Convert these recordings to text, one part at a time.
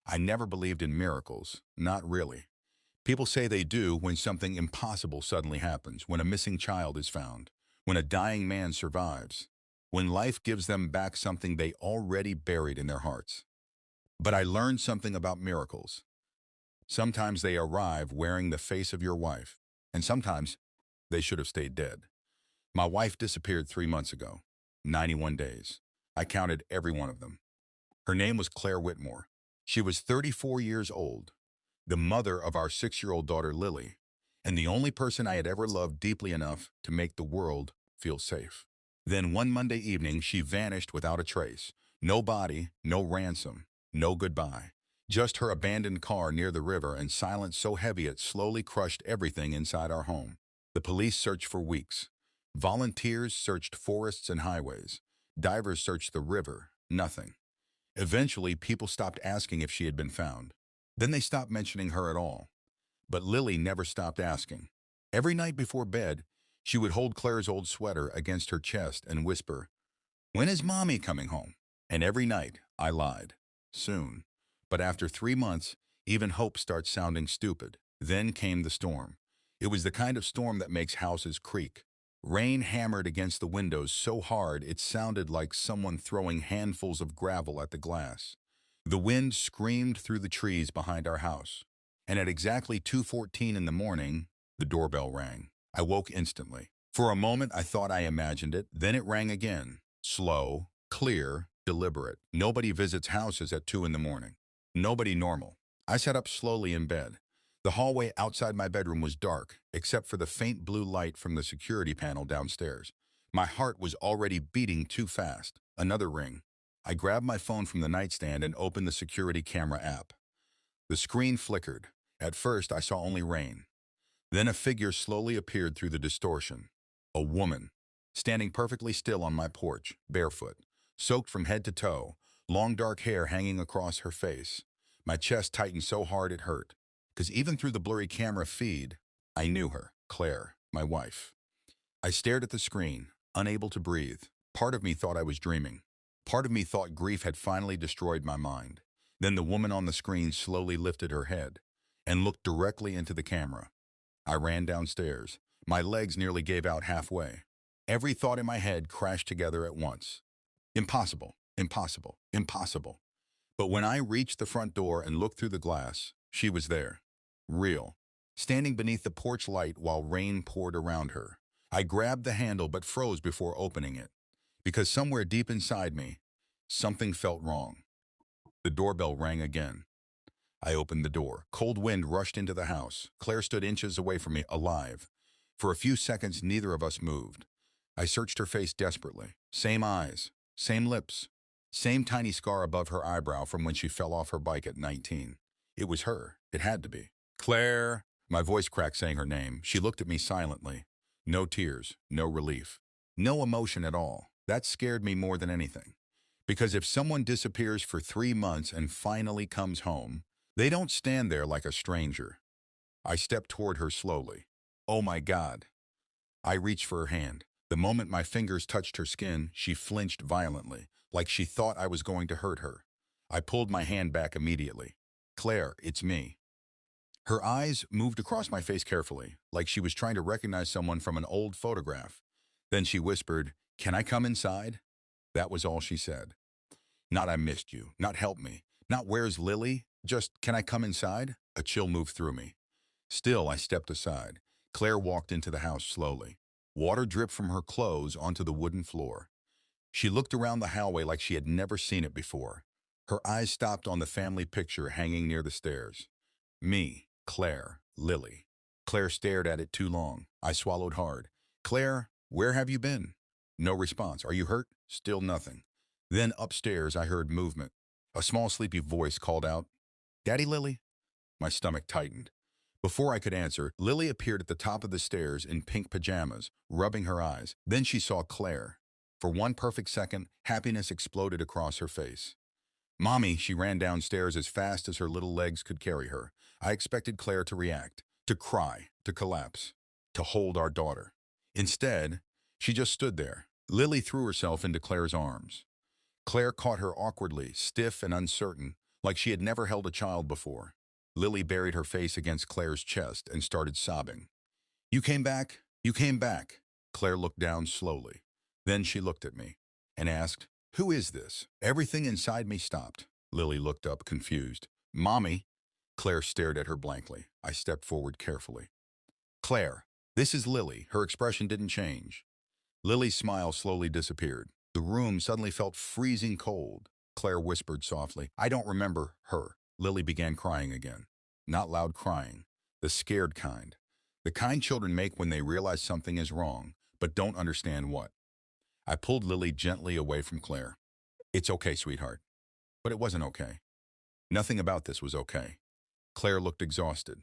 I never believed in miracles. Not really. People say they do when something impossible suddenly happens, when a missing child is found, when a dying man survives, when life gives them back something they already buried in their hearts. But I learned something about miracles. Sometimes they arrive wearing the face of your wife, and sometimes they should have stayed dead. My wife disappeared 3 months ago, 91 days. I counted every one of them. Her name was Claire Whitmore. She was 34 years old, the mother of our 6-year-old daughter Lily, and the only person I had ever loved deeply enough to make the world feel safe. Then one Monday evening, she vanished without a trace. No body, no ransom, no goodbye. Just her abandoned car near the river and silence so heavy it slowly crushed everything inside our home. The police searched for weeks. Volunteers searched forests and highways. Divers searched the river. Nothing. Eventually, people stopped asking if she had been found. Then they stopped mentioning her at all. But Lily never stopped asking. Every night before bed, she would hold Claire's old sweater against her chest and whisper, "When is Mommy coming home?" And every night, I lied. Soon. But after 3 months, even hope starts sounding stupid. Then came the storm. It was the kind of storm that makes houses creak. Rain hammered against the windows so hard it sounded like someone throwing handfuls of gravel at the glass. The wind screamed through the trees behind our house. And at exactly 2:14 in the morning, the doorbell rang. I woke instantly. For a moment, I thought I imagined it. Then it rang again. Slow, clear, deliberate. Nobody visits houses at 2 in the morning. Nobody normal. I sat up slowly in bed. The hallway outside my bedroom was dark, except for the faint blue light from the security panel downstairs. My heart was already beating too fast. Another ring. I grabbed my phone from the nightstand and opened the security camera app. The screen flickered. At first, I saw only rain. Then a figure slowly appeared through the distortion. A woman, standing perfectly still on my porch, barefoot, soaked from head to toe, long dark hair hanging across her face. My chest tightened so hard it hurt, because even through the blurry camera feed, I knew her, Claire, my wife. I stared at the screen, unable to breathe. Part of me thought I was dreaming. Part of me thought grief had finally destroyed my mind. Then the woman on the screen slowly lifted her head and looked directly into the camera. I ran downstairs. My legs nearly gave out halfway. Every thought in my head crashed together at once. Impossible, impossible, impossible. But when I reached the front door and looked through the glass, she was there. Real. Standing beneath the porch light while rain poured around her. I grabbed the handle but froze before opening it. Because somewhere deep inside me, something felt wrong. The doorbell rang again. I opened the door. Cold wind rushed into the house. Claire stood inches away from me, alive. For a few seconds, neither of us moved. I searched her face desperately. Same eyes, same lips, same tiny scar above her eyebrow from when she fell off her bike at 19. It was her. It had to be. Claire! My voice cracked saying her name. She looked at me silently. No tears, no relief, no emotion at all. That scared me more than anything. Because if someone disappears for 3 months and finally comes home, they don't stand there like a stranger. I stepped toward her slowly. Oh my God. I reached for her hand. The moment my fingers touched her skin, she flinched violently, like she thought I was going to hurt her. I pulled my hand back immediately. Claire, it's me. Her eyes moved across my face carefully, like she was trying to recognize someone from an old photograph. Then she whispered, "Can I come inside?" That was all she said. Not "I missed you," not "help me," not "where's Lily," just "can I come inside?" A chill moved through me. Still, I stepped aside. Claire walked into the house slowly. Water dripped from her clothes onto the wooden floor. She looked around the hallway like she had never seen it before. Her eyes stopped on the family picture hanging near the stairs. Me, Claire, Lily. Claire stared at it too long. I swallowed hard. "Claire, where have you been?" No response. "Are you hurt?" Still nothing. Then upstairs I heard movement. A small sleepy voice called out, "Daddy, Lily?" My stomach tightened. Before I could answer, Lily appeared at the top of the stairs in pink pajamas, rubbing her eyes. Then she saw Claire. For one perfect second, happiness exploded across her face. "Mommy," she ran downstairs as fast as her little legs could carry her. I expected Claire to react, to cry, to collapse, to hold our daughter. Instead, she just stood there. Lily threw herself into Claire's arms. Claire caught her awkwardly, stiff and uncertain, like she had never held a child before. Lily buried her face against Claire's chest and started sobbing. You came back? You came back. Claire looked down slowly. Then she looked at me and asked, who is this? Everything inside me stopped. Lily looked up, confused. Mommy? Claire stared at her blankly. I stepped forward carefully. Claire, this is Lily. Her expression didn't change. Lily's smile slowly disappeared. The room suddenly felt freezing cold. Claire whispered softly, I don't remember her. Lily began crying again. Not loud crying, the scared kind. The kind children make when they realize something is wrong, but don't understand what. I pulled Lily gently away from Claire. It's okay, sweetheart. But it wasn't okay. Nothing about this was okay. Claire looked exhausted.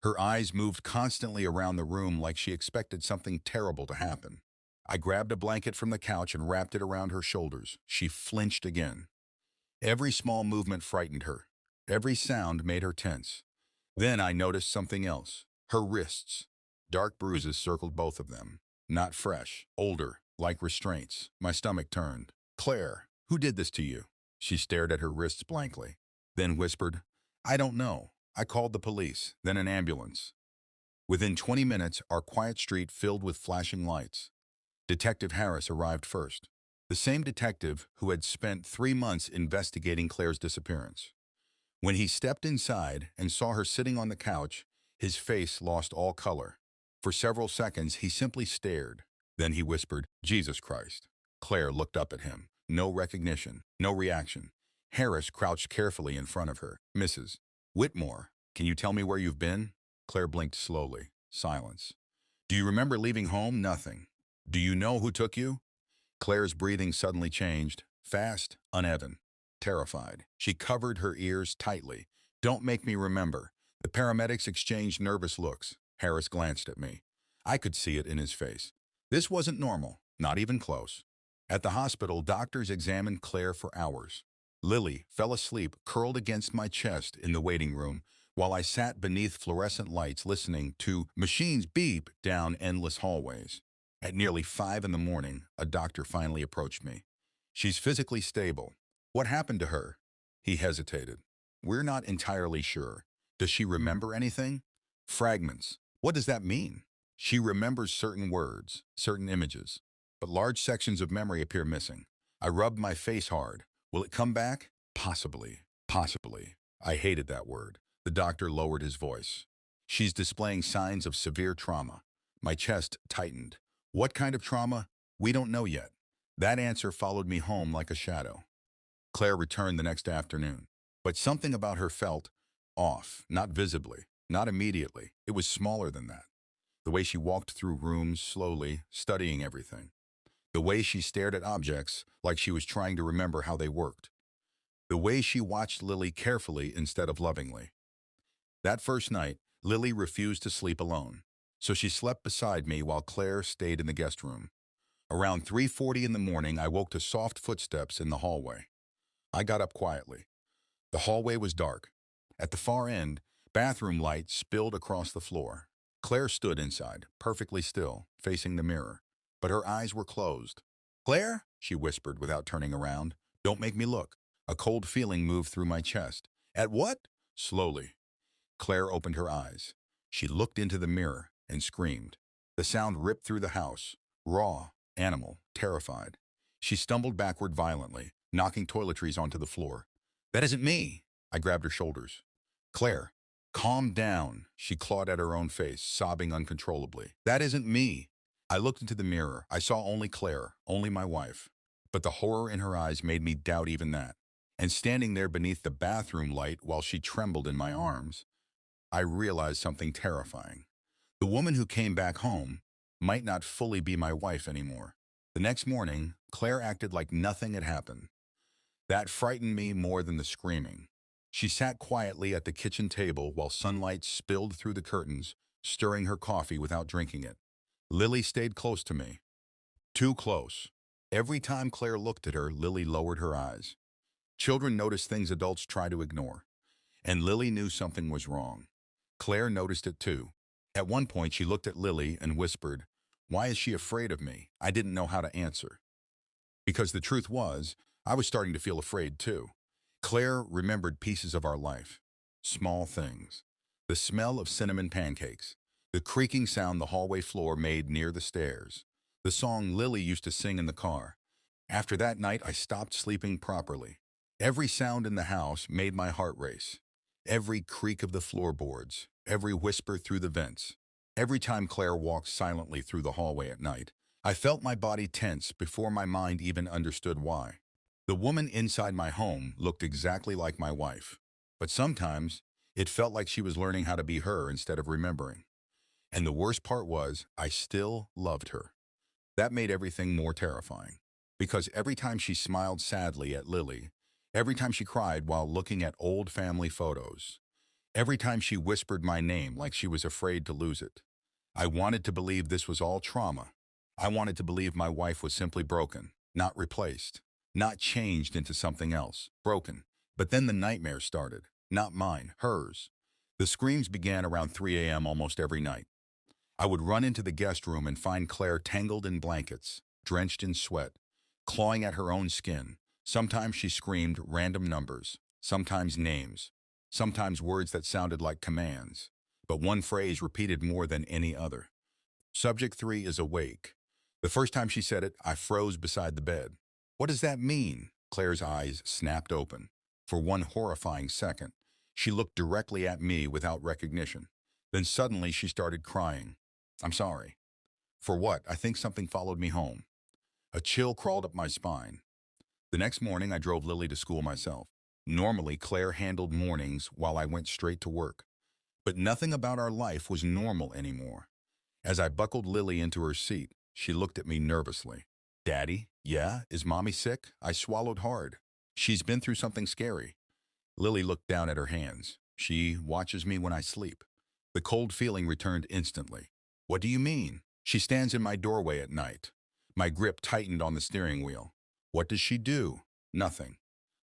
Her eyes moved constantly around the room like she expected something terrible to happen. I grabbed a blanket from the couch and wrapped it around her shoulders. She flinched again. Every small movement frightened her. Every sound made her tense. Then I noticed something else. Her wrists. Dark bruises circled both of them. Not fresh, older, like restraints. My stomach turned. Claire, who did this to you? She stared at her wrists blankly, then whispered, I don't know. I called the police, then an ambulance. Within 20 minutes, our quiet street filled with flashing lights. Detective Harris arrived first. The same detective who had spent 3 months investigating Claire's disappearance. When he stepped inside and saw her sitting on the couch, his face lost all color. For several seconds, he simply stared. Then he whispered, Jesus Christ. Claire looked up at him. No recognition, no reaction. Harris crouched carefully in front of her. Mrs. Whitmore, can you tell me where you've been? Claire blinked slowly. Silence. Do you remember leaving home? Nothing. Do you know who took you? Claire's breathing suddenly changed, fast, uneven, terrified. She covered her ears tightly. Don't make me remember. The paramedics exchanged nervous looks. Harris glanced at me. I could see it in his face. This wasn't normal, not even close. At the hospital, doctors examined Claire for hours. Lily fell asleep, curled against my chest in the waiting room, while I sat beneath fluorescent lights listening to machines beep down endless hallways. At nearly 5 in the morning, a doctor finally approached me. She's physically stable. What happened to her? He hesitated. We're not entirely sure. Does she remember anything? Fragments. What does that mean? She remembers certain words, certain images, but large sections of memory appear missing. I rubbed my face hard. Will it come back? Possibly. Possibly. I hated that word. The doctor lowered his voice. She's displaying signs of severe trauma. My chest tightened. What kind of trauma? We don't know yet. That answer followed me home like a shadow. Claire returned the next afternoon, but something about her felt off, not visibly, not immediately. It was smaller than that. The way she walked through rooms slowly, studying everything. The way she stared at objects like she was trying to remember how they worked. The way she watched Lily carefully instead of lovingly. That first night, Lily refused to sleep alone, so she slept beside me while Claire stayed in the guest room. Around 3:40 in the morning, I woke to soft footsteps in the hallway. I got up quietly. The hallway was dark. At the far end, bathroom light spilled across the floor. Claire stood inside, perfectly still, facing the mirror, but her eyes were closed. Claire? She whispered without turning around. Don't make me look. A cold feeling moved through my chest. At what? Slowly. Claire opened her eyes. She looked into the mirror and screamed. The sound ripped through the house. Raw, animal, terrified. She stumbled backward violently, knocking toiletries onto the floor. That isn't me. I grabbed her shoulders. Claire, calm down. She clawed at her own face, sobbing uncontrollably. That isn't me. I looked into the mirror. I saw only Claire, only my wife. But the horror in her eyes made me doubt even that. And standing there beneath the bathroom light while she trembled in my arms, I realized something terrifying. The woman who came back home might not fully be my wife anymore. The next morning, Claire acted like nothing had happened. That frightened me more than the screaming. She sat quietly at the kitchen table while sunlight spilled through the curtains, stirring her coffee without drinking it. Lily stayed close to me. Too close. Every time Claire looked at her, Lily lowered her eyes. Children notice things adults try to ignore. And Lily knew something was wrong. Claire noticed it too. At one point, she looked at Lily and whispered, "Why is she afraid of me?" I didn't know how to answer. Because the truth was, I was starting to feel afraid too. Claire remembered pieces of our life, small things. The smell of cinnamon pancakes, the creaking sound the hallway floor made near the stairs, the song Lily used to sing in the car. After that night, I stopped sleeping properly. Every sound in the house made my heart race. Every creak of the floorboards, every whisper through the vents. Every time Claire walked silently through the hallway at night, I felt my body tense before my mind even understood why. The woman inside my home looked exactly like my wife, but sometimes it felt like she was learning how to be her instead of remembering. And the worst part was, I still loved her. That made everything more terrifying. Because every time she smiled sadly at Lily, every time she cried while looking at old family photos, every time she whispered my name like she was afraid to lose it, I wanted to believe this was all trauma. I wanted to believe my wife was simply broken, not replaced, not changed into something else, broken. But then the nightmares started. Not mine, hers. The screams began around 3 a.m. almost every night. I would run into the guest room and find Claire tangled in blankets, drenched in sweat, clawing at her own skin. Sometimes she screamed random numbers, sometimes names, sometimes words that sounded like commands, but one phrase repeated more than any other. Subject 3 is awake. The first time she said it, I froze beside the bed. What does that mean? Claire's eyes snapped open. For one horrifying second, she looked directly at me without recognition. Then suddenly she started crying. I'm sorry. For what? I think something followed me home. A chill crawled up my spine. The next morning, I drove Lily to school myself. Normally, Claire handled mornings while I went straight to work. But nothing about our life was normal anymore. As I buckled Lily into her seat, she looked at me nervously. Daddy, yeah, is Mommy sick? I swallowed hard. She's been through something scary. Lily looked down at her hands. She watches me when I sleep. The cold feeling returned instantly. What do you mean? She stands in my doorway at night. My grip tightened on the steering wheel. What does she do? Nothing.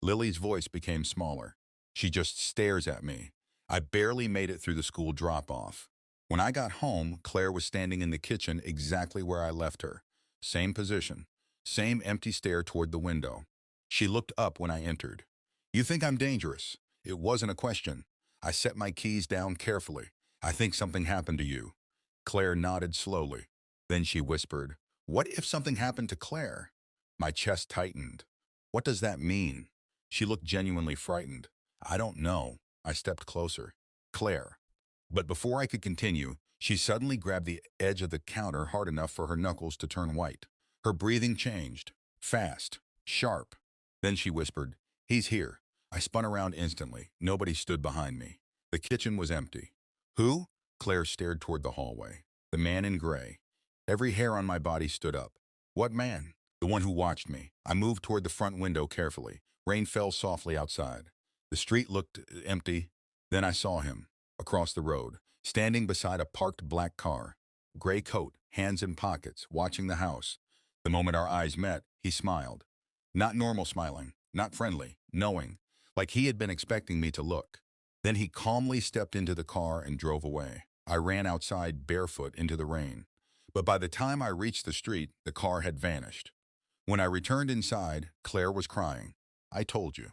Lily's voice became smaller. She just stares at me. I barely made it through the school drop-off. When I got home, Claire was standing in the kitchen exactly where I left her. Same position. Same empty stare toward the window. She looked up when I entered. You think I'm dangerous? It wasn't a question. I set my keys down carefully. I think something happened to you. Claire nodded slowly. Then she whispered, what if something happened to Claire? My chest tightened. What does that mean? She looked genuinely frightened. I don't know. I stepped closer. Claire. But before I could continue, she suddenly grabbed the edge of the counter hard enough for her knuckles to turn white. Her breathing changed. Fast. Sharp. Then she whispered, he's here. I spun around instantly. Nobody stood behind me. The kitchen was empty. Who? Claire stared toward the hallway. The man in gray. Every hair on my body stood up. What man? The one who watched me. I moved toward the front window carefully. Rain fell softly outside. The street looked empty. Then I saw him, across the road, standing beside a parked black car. Gray coat, hands in pockets, watching the house. The moment our eyes met, he smiled. Not normal smiling, not friendly, knowing, like he had been expecting me to look. Then he calmly stepped into the car and drove away. I ran outside barefoot into the rain. But by the time I reached the street, the car had vanished. When I returned inside, Claire was crying. I told you.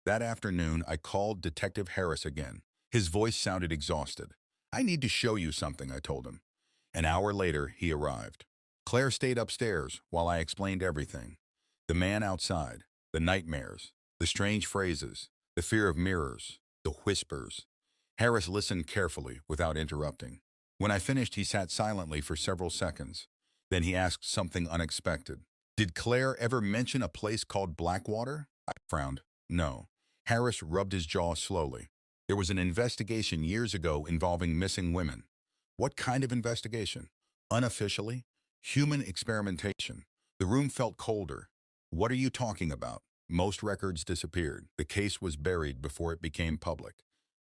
That afternoon, I called Detective Harris again. His voice sounded exhausted. I need to show you something, I told him. An hour later, he arrived. Claire stayed upstairs while I explained everything. The man outside, the nightmares, the strange phrases, the fear of mirrors, the whispers. Harris listened carefully without interrupting. When I finished, he sat silently for several seconds. Then he asked something unexpected. Did Claire ever mention a place called Blackwater? I frowned. No. Harris rubbed his jaw slowly. There was an investigation years ago involving missing women. What kind of investigation? Unofficially? Human experimentation. The room felt colder. What are you talking about? Most records disappeared. The case was buried before it became public.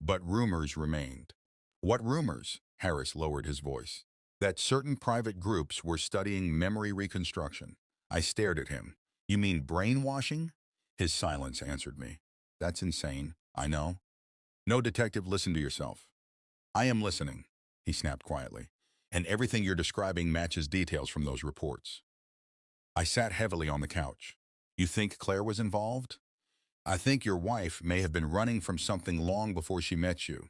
But rumors remained. What rumors? Harris lowered his voice. That certain private groups were studying memory reconstruction. I stared at him. You mean brainwashing? His silence answered me. That's insane. I know. No, detective, listen to yourself. I am listening, he snapped quietly. And everything you're describing matches details from those reports. I sat heavily on the couch. You think Claire was involved? I think your wife may have been running from something long before she met you.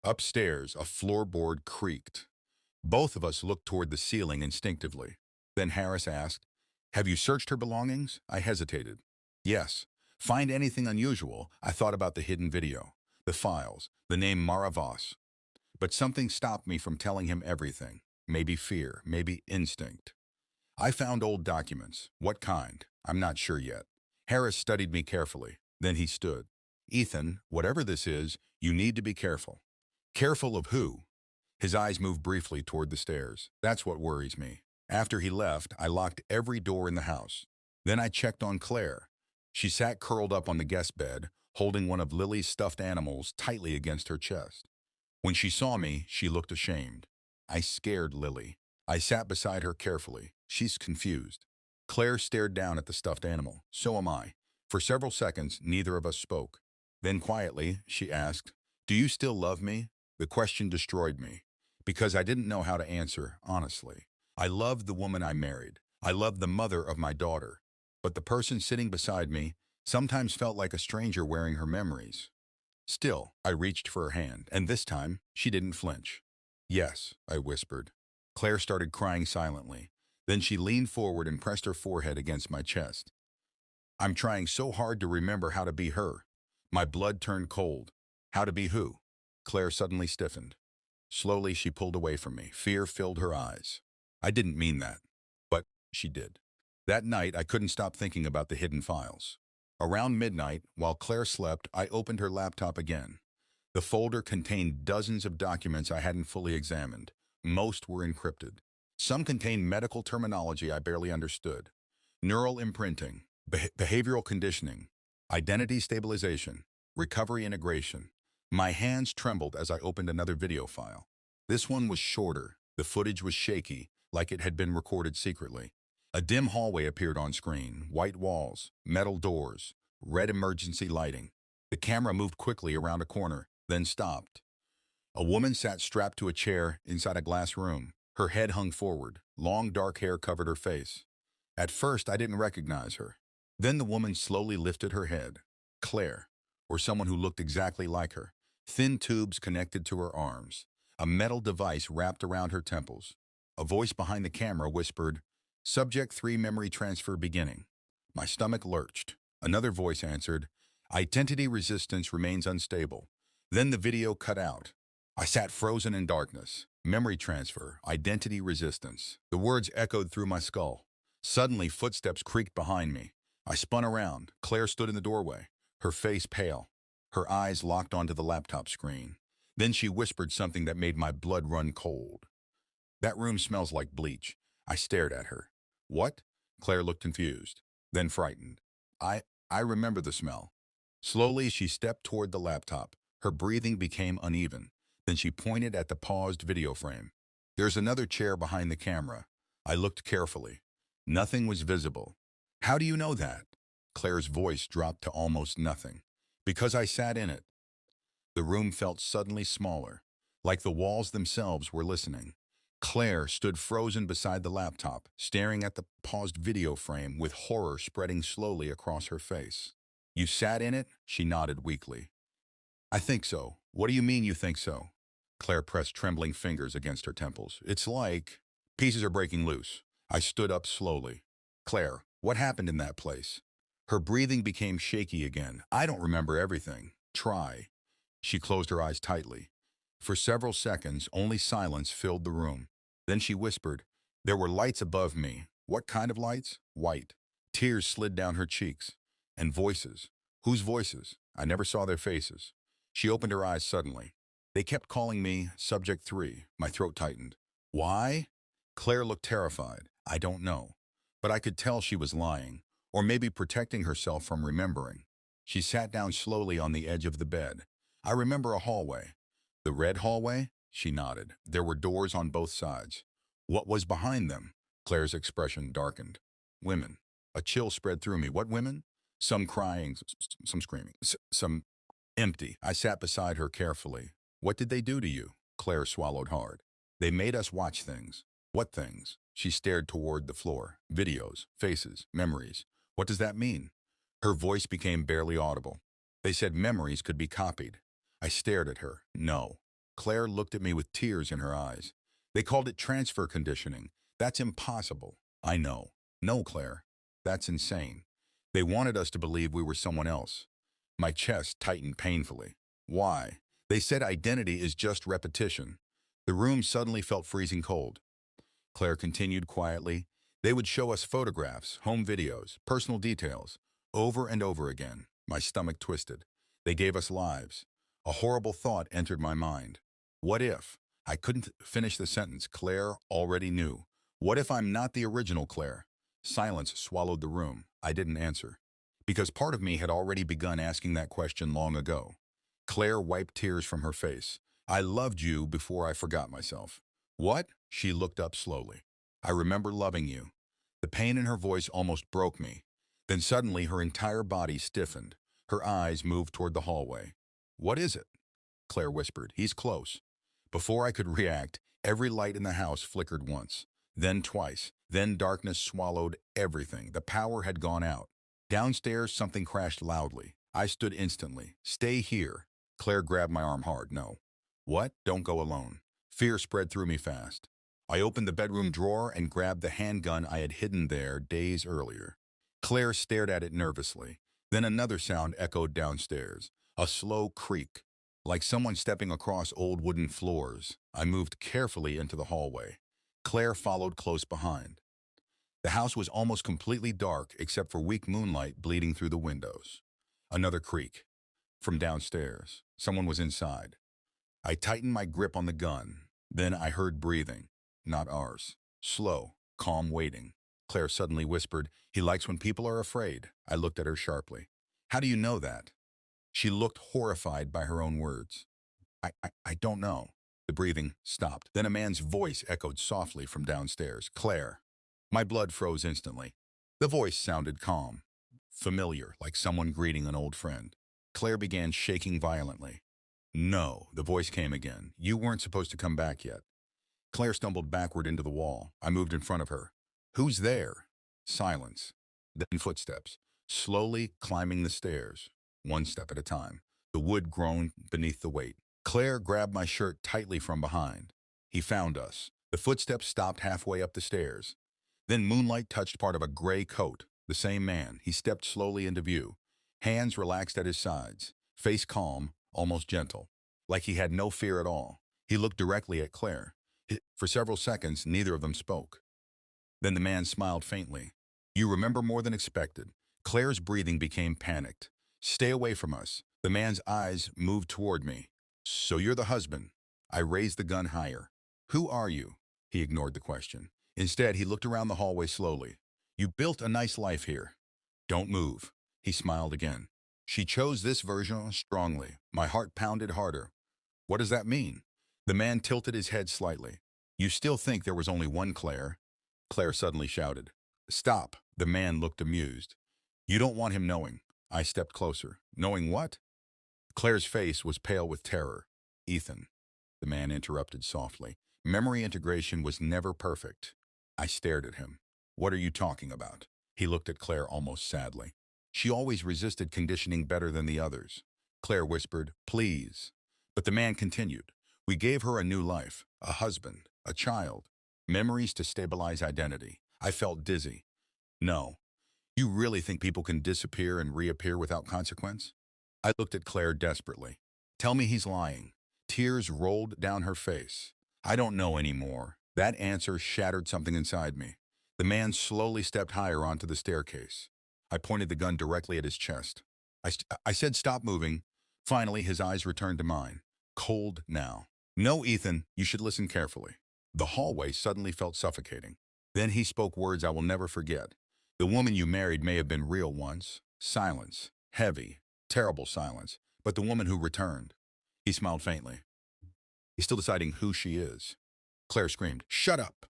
Upstairs, a floorboard creaked. Both of us looked toward the ceiling instinctively. Then Harris asked, "Have you searched her belongings?" I hesitated. "Yes. Find anything unusual?" I thought about the hidden video, the files, the name Mara Voss. But something stopped me from telling him everything. Maybe fear, maybe instinct. I found old documents. What kind? I'm not sure yet. Harris studied me carefully. Then he stood. "Ethan, whatever this is, you need to be careful." "Careful of who?" His eyes moved briefly toward the stairs. "That's what worries me." After he left, I locked every door in the house. Then I checked on Claire. She sat curled up on the guest bed, holding one of Lily's stuffed animals tightly against her chest. When she saw me, she looked ashamed. I scared Lily. I sat beside her carefully. She's confused. Claire stared down at the stuffed animal. So am I. For several seconds, neither of us spoke. Then quietly, she asked, "Do you still love me?" The question destroyed me, because I didn't know how to answer, honestly. I loved the woman I married. I loved the mother of my daughter. But the person sitting beside me sometimes felt like a stranger wearing her memories. Still, I reached for her hand, and this time, she didn't flinch. "Yes," I whispered. Claire started crying silently. Then she leaned forward and pressed her forehead against my chest. I'm trying so hard to remember how to be her. My blood turned cold. How to be who? Claire suddenly stiffened. Slowly, she pulled away from me. Fear filled her eyes. I didn't mean that, but she did. That night, I couldn't stop thinking about the hidden files. Around midnight, while Claire slept, I opened her laptop again. The folder contained dozens of documents I hadn't fully examined. Most were encrypted. Some contained medical terminology I barely understood. Neural imprinting, behavioral conditioning, identity stabilization, recovery integration. My hands trembled as I opened another video file. This one was shorter. The footage was shaky, like it had been recorded secretly. A dim hallway appeared on screen, white walls, metal doors, red emergency lighting. The camera moved quickly around a corner, then stopped. A woman sat strapped to a chair inside a glass room. Her head hung forward. Long dark hair covered her face. At first, I didn't recognize her. Then the woman slowly lifted her head. Claire, or someone who looked exactly like her. Thin tubes connected to her arms. A metal device wrapped around her temples. A voice behind the camera whispered, "Subject 3 memory transfer beginning." My stomach lurched. Another voice answered, "Identity resistance remains unstable." Then the video cut out. I sat frozen in darkness. Memory transfer, identity resistance. The words echoed through my skull. Suddenly, footsteps creaked behind me. I spun around. Claire stood in the doorway, her face pale, her eyes locked onto the laptop screen. Then she whispered something that made my blood run cold. "That room smells like bleach." I stared at her. "What?" Claire looked confused, then frightened. I, I remember the smell. Slowly, she stepped toward the laptop. Her breathing became uneven. Then she pointed at the paused video frame. "There's another chair behind the camera." I looked carefully. Nothing was visible. "How do you know that?" Claire's voice dropped to almost nothing. "Because I sat in it." The room felt suddenly smaller, like the walls themselves were listening. Claire stood frozen beside the laptop, staring at the paused video frame with horror spreading slowly across her face. "You sat in it?" She nodded weakly. "I think so." "What do you mean you think so?" Claire pressed trembling fingers against her temples. "It's like pieces are breaking loose." I stood up slowly. "Claire, what happened in that place?" Her breathing became shaky again. "I don't remember everything." "Try." She closed her eyes tightly. For several seconds, only silence filled the room. Then she whispered, "There were lights above me." "What kind of lights?" "White." Tears slid down her cheeks. "And voices." "Whose voices?" "I never saw their faces." She opened her eyes suddenly. "They kept calling me Subject 3. My throat tightened. "Why?" Claire looked terrified. "I don't know." But I could tell she was lying, or maybe protecting herself from remembering. She sat down slowly on the edge of the bed. "I remember a hallway." "The red hallway?" She nodded. "There were doors on both sides." "What was behind them?" Claire's expression darkened. "Women." A chill spread through me. "What women?" "Some crying, some screaming, some empty." I sat beside her carefully. "What did they do to you?" Claire swallowed hard. "They made us watch things." "What things?" She stared toward the floor. "Videos, faces, memories." "What does that mean?" Her voice became barely audible. They said memories could be copied. I stared at her. No. Claire looked at me with tears in her eyes. They called it transfer conditioning. That's impossible. I know. No, Claire. That's insane. They wanted us to believe we were someone else. My chest tightened painfully. Why? They said identity is just repetition. The room suddenly felt freezing cold. Claire continued quietly. They would show us photographs, home videos, personal details, over and over again. My stomach twisted. They gave us lives. A horrible thought entered my mind. What if? I couldn't finish the sentence. Claire already knew. What if I'm not the original Claire? Silence swallowed the room. I didn't answer. Because part of me had already begun asking that question long ago. Claire wiped tears from her face. I loved you before I forgot myself. What? She looked up slowly. I remember loving you. The pain in her voice almost broke me. Then suddenly her entire body stiffened. Her eyes moved toward the hallway. What is it? Claire whispered. He's close. Before I could react, every light in the house flickered once, then twice, then darkness swallowed everything. The power had gone out. Downstairs, something crashed loudly. I stood instantly. Stay here. Claire grabbed my arm hard. No. What? Don't go alone. Fear spread through me fast. I opened the bedroom drawer and grabbed the handgun I had hidden there days earlier. Claire stared at it nervously. Then another sound echoed downstairs. A slow creak, like someone stepping across old wooden floors. I moved carefully into the hallway. Claire followed close behind. The house was almost completely dark except for weak moonlight bleeding through the windows. Another creak. From downstairs. Someone was inside. I tightened my grip on the gun. Then I heard breathing. Not ours. Slow, calm waiting. Claire suddenly whispered, he likes when people are afraid. I looked at her sharply. How do you know that? She looked horrified by her own words. I don't know. The breathing stopped. Then a man's voice echoed softly from downstairs. Claire. My blood froze instantly. The voice sounded calm, familiar, like someone greeting an old friend. Claire began shaking violently. No, the voice came again. You weren't supposed to come back yet. Claire stumbled backward into the wall. I moved in front of her. Who's there? Silence. Then footsteps, slowly climbing the stairs, one step at a time. The wood groaned beneath the weight. Claire grabbed my shirt tightly from behind. He found us. The footsteps stopped halfway up the stairs. Then moonlight touched part of a gray coat. The same man. He stepped slowly into view. Hands relaxed at his sides. Face calm, almost gentle. Like he had no fear at all. He looked directly at Claire. For several seconds, neither of them spoke. Then the man smiled faintly. You remember more than expected. Claire's breathing became panicked. Stay away from us. The man's eyes moved toward me. So you're the husband. I raised the gun higher. Who are you? He ignored the question. Instead, he looked around the hallway slowly. You built a nice life here. Don't move. He smiled again. She chose this version strongly. My heart pounded harder. What does that mean? The man tilted his head slightly. You still think there was only one Claire? Claire suddenly shouted. Stop. The man looked amused. You don't want him knowing. I stepped closer. Knowing what? Claire's face was pale with terror. Ethan. The man interrupted softly. Memory integration was never perfect. I stared at him. What are you talking about? He looked at Claire almost sadly. She always resisted conditioning better than the others. Claire whispered, please. But the man continued. We gave her a new life, a husband, a child, memories to stabilize identity. I felt dizzy. No. You really think people can disappear and reappear without consequence? I looked at Claire desperately. Tell me he's lying. Tears rolled down her face. I don't know anymore. That answer shattered something inside me. The man slowly stepped higher onto the staircase. I pointed the gun directly at his chest. I said stop moving. Finally, his eyes returned to mine. Cold now. No, Ethan, you should listen carefully. The hallway suddenly felt suffocating. Then he spoke words I will never forget. The woman you married may have been real once. Silence. Heavy. Terrible silence. But the woman who returned. He smiled faintly. He's still deciding who she is. Claire screamed, shut up!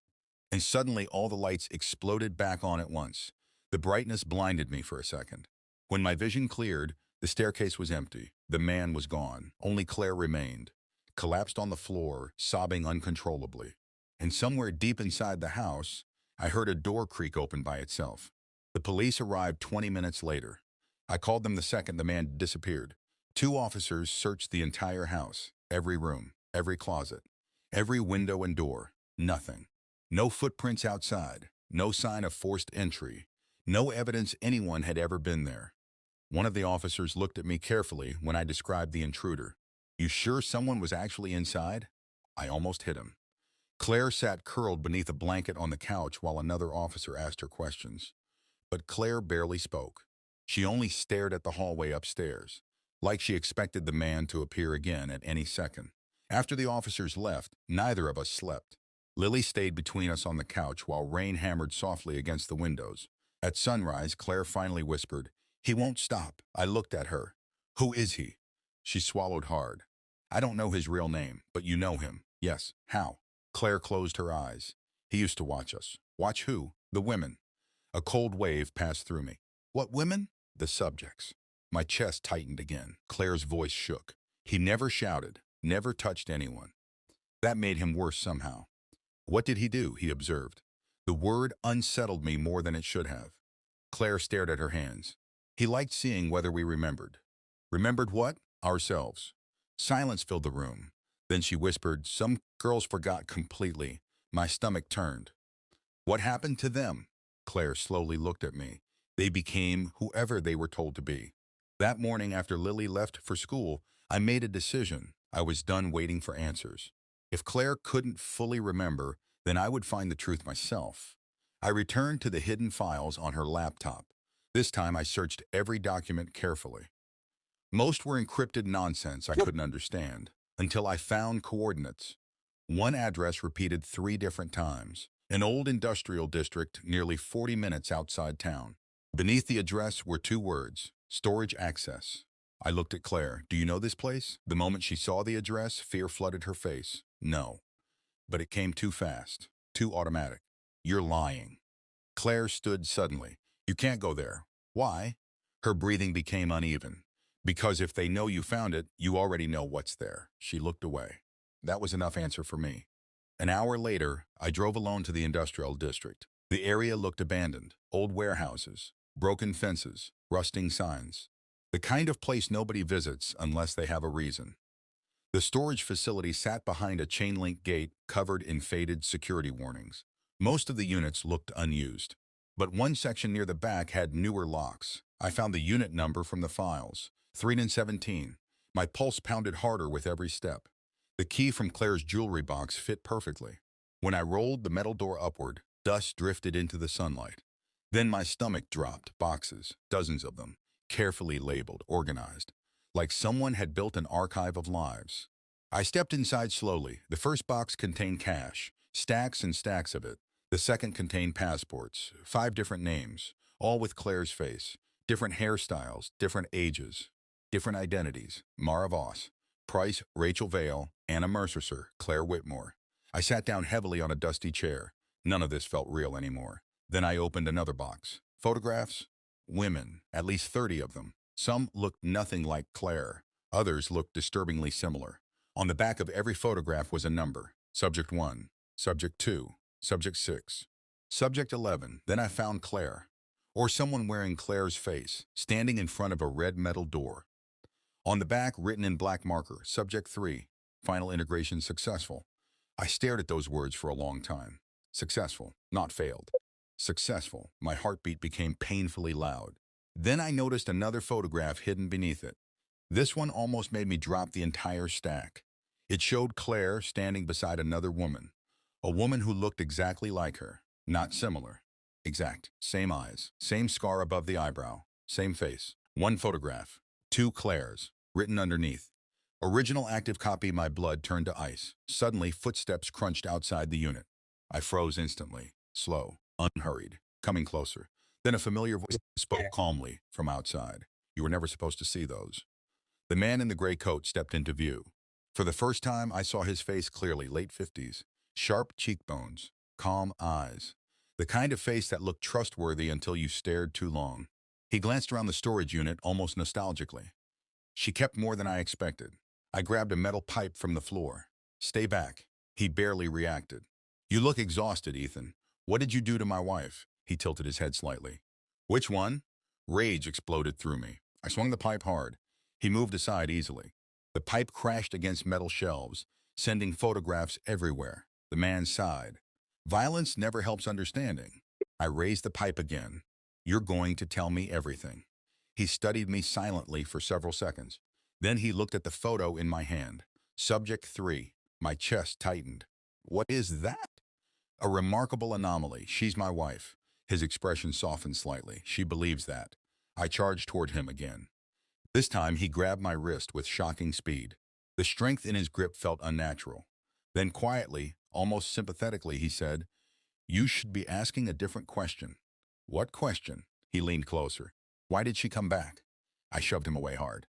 And suddenly all the lights exploded back on at once. The brightness blinded me for a second. When my vision cleared, the staircase was empty. The man was gone. Only Claire remained, collapsed on the floor, sobbing uncontrollably. And somewhere deep inside the house, I heard a door creak open by itself. The police arrived 20 minutes later. I called them the second the man disappeared. Two officers searched the entire house, every room, every closet, every window and door. Nothing. No footprints outside, no sign of forced entry, no evidence anyone had ever been there. One of the officers looked at me carefully when I described the intruder. You sure someone was actually inside? I almost hit him. Claire sat curled beneath a blanket on the couch while another officer asked her questions. But Claire barely spoke. She only stared at the hallway upstairs, like she expected the man to appear again at any second. After the officers left, neither of us slept. Lily stayed between us on the couch while rain hammered softly against the windows. At sunrise, Claire finally whispered, "He won't stop." I looked at her. "Who is he?" She swallowed hard. "I don't know his real name, but you know him." "Yes, how?" Claire closed her eyes. "He used to watch us." "Watch who?" "The women." A cold wave passed through me. "What women?" "The subjects." My chest tightened again. Claire's voice shook. "He never shouted, never touched anyone." That made him worse somehow. "What did he do?" he observed. The word unsettled me more than it should have. Claire stared at her hands. "He liked seeing whether we remembered." "Remembered what?" "Ourselves." Silence filled the room. Then she whispered, "Some girls forgot completely." My stomach turned. "What happened to them?" Claire slowly looked at me. "They became whoever they were told to be." That morning after Lily left for school, I made a decision. I was done waiting for answers. If Claire couldn't fully remember, then I would find the truth myself. I returned to the hidden files on her laptop. This time I searched every document carefully. Most were encrypted nonsense I couldn't understand, until I found coordinates. One address repeated 3 different times. An old industrial district nearly 40 minutes outside town. Beneath the address were 2 words, storage access. I looked at Claire. "Do you know this place?" The moment she saw the address, fear flooded her face. "No." But it came too fast, too automatic. "You're lying." Claire stood suddenly. "You can't go there." "Why?" Her breathing became uneven. "Because if they know you found it, you already know what's there." She looked away. That was enough answer for me. An hour later, I drove alone to the industrial district. The area looked abandoned. Old warehouses, broken fences, rusting signs. The kind of place nobody visits unless they have a reason. The storage facility sat behind a chain-link gate covered in faded security warnings. Most of the units looked unused, but one section near the back had newer locks. I found the unit number from the files, 317. My pulse pounded harder with every step. The key from Claire's jewelry box fit perfectly. When I rolled the metal door upward, dust drifted into the sunlight. Then my stomach dropped. Boxes, dozens of them, carefully labeled, organized, like someone had built an archive of lives. I stepped inside slowly. The first box contained cash, stacks and stacks of it. The second contained passports, 5 different names, all with Claire's face, different hairstyles, different ages, different identities. Mara Voss, Price, Rachel Vale, Anna Mercer, Claire Whitmore. I sat down heavily on a dusty chair. None of this felt real anymore. Then I opened another box. Photographs? Women, at least 30 of them. Some looked nothing like Claire. Others looked disturbingly similar. On the back of every photograph was a number. Subject 1, Subject 2, Subject 6, Subject 11. Then I found Claire, or someone wearing Claire's face, standing in front of a red metal door. On the back, written in black marker, Subject 3, Final integration successful. I stared at those words for a long time. Successful, not failed. Successful. My heartbeat became painfully loud. Then I noticed another photograph hidden beneath it. This one almost made me drop the entire stack. It showed Claire standing beside another woman, a woman who looked exactly like her, not similar. Exact, same eyes, same scar above the eyebrow, same face. One photograph, 2 Claires, written underneath. Original active copy. My blood turned to ice. Suddenly, footsteps crunched outside the unit. I froze instantly, slow, unhurried, coming closer. Then a familiar voice spoke calmly from outside. "You were never supposed to see those." The man in the gray coat stepped into view. For the first time, I saw his face clearly, late 50s. Sharp cheekbones, calm eyes. The kind of face that looked trustworthy until you stared too long. He glanced around the storage unit almost nostalgically. She kept more than I expected. I grabbed a metal pipe from the floor. "Stay back." He barely reacted. "You look exhausted, Ethan. What did you do to my wife?" He tilted his head slightly. "Which one?" Rage exploded through me. I swung the pipe hard. He moved aside easily. The pipe crashed against metal shelves, sending photographs everywhere. The man sighed. Violence never helps understanding. I raised the pipe again. You're going to tell me everything. He studied me silently for several seconds. Then he looked at the photo in my hand. Subject 3. My chest tightened. What is that? A remarkable anomaly. She's my wife. His expression softened slightly. She believes that. I charged toward him again. This time he grabbed my wrist with shocking speed. The strength in his grip felt unnatural. Then quietly, almost sympathetically, he said, "You should be asking a different question." "What question?" He leaned closer. "Why did she come back?" I shoved him away hard.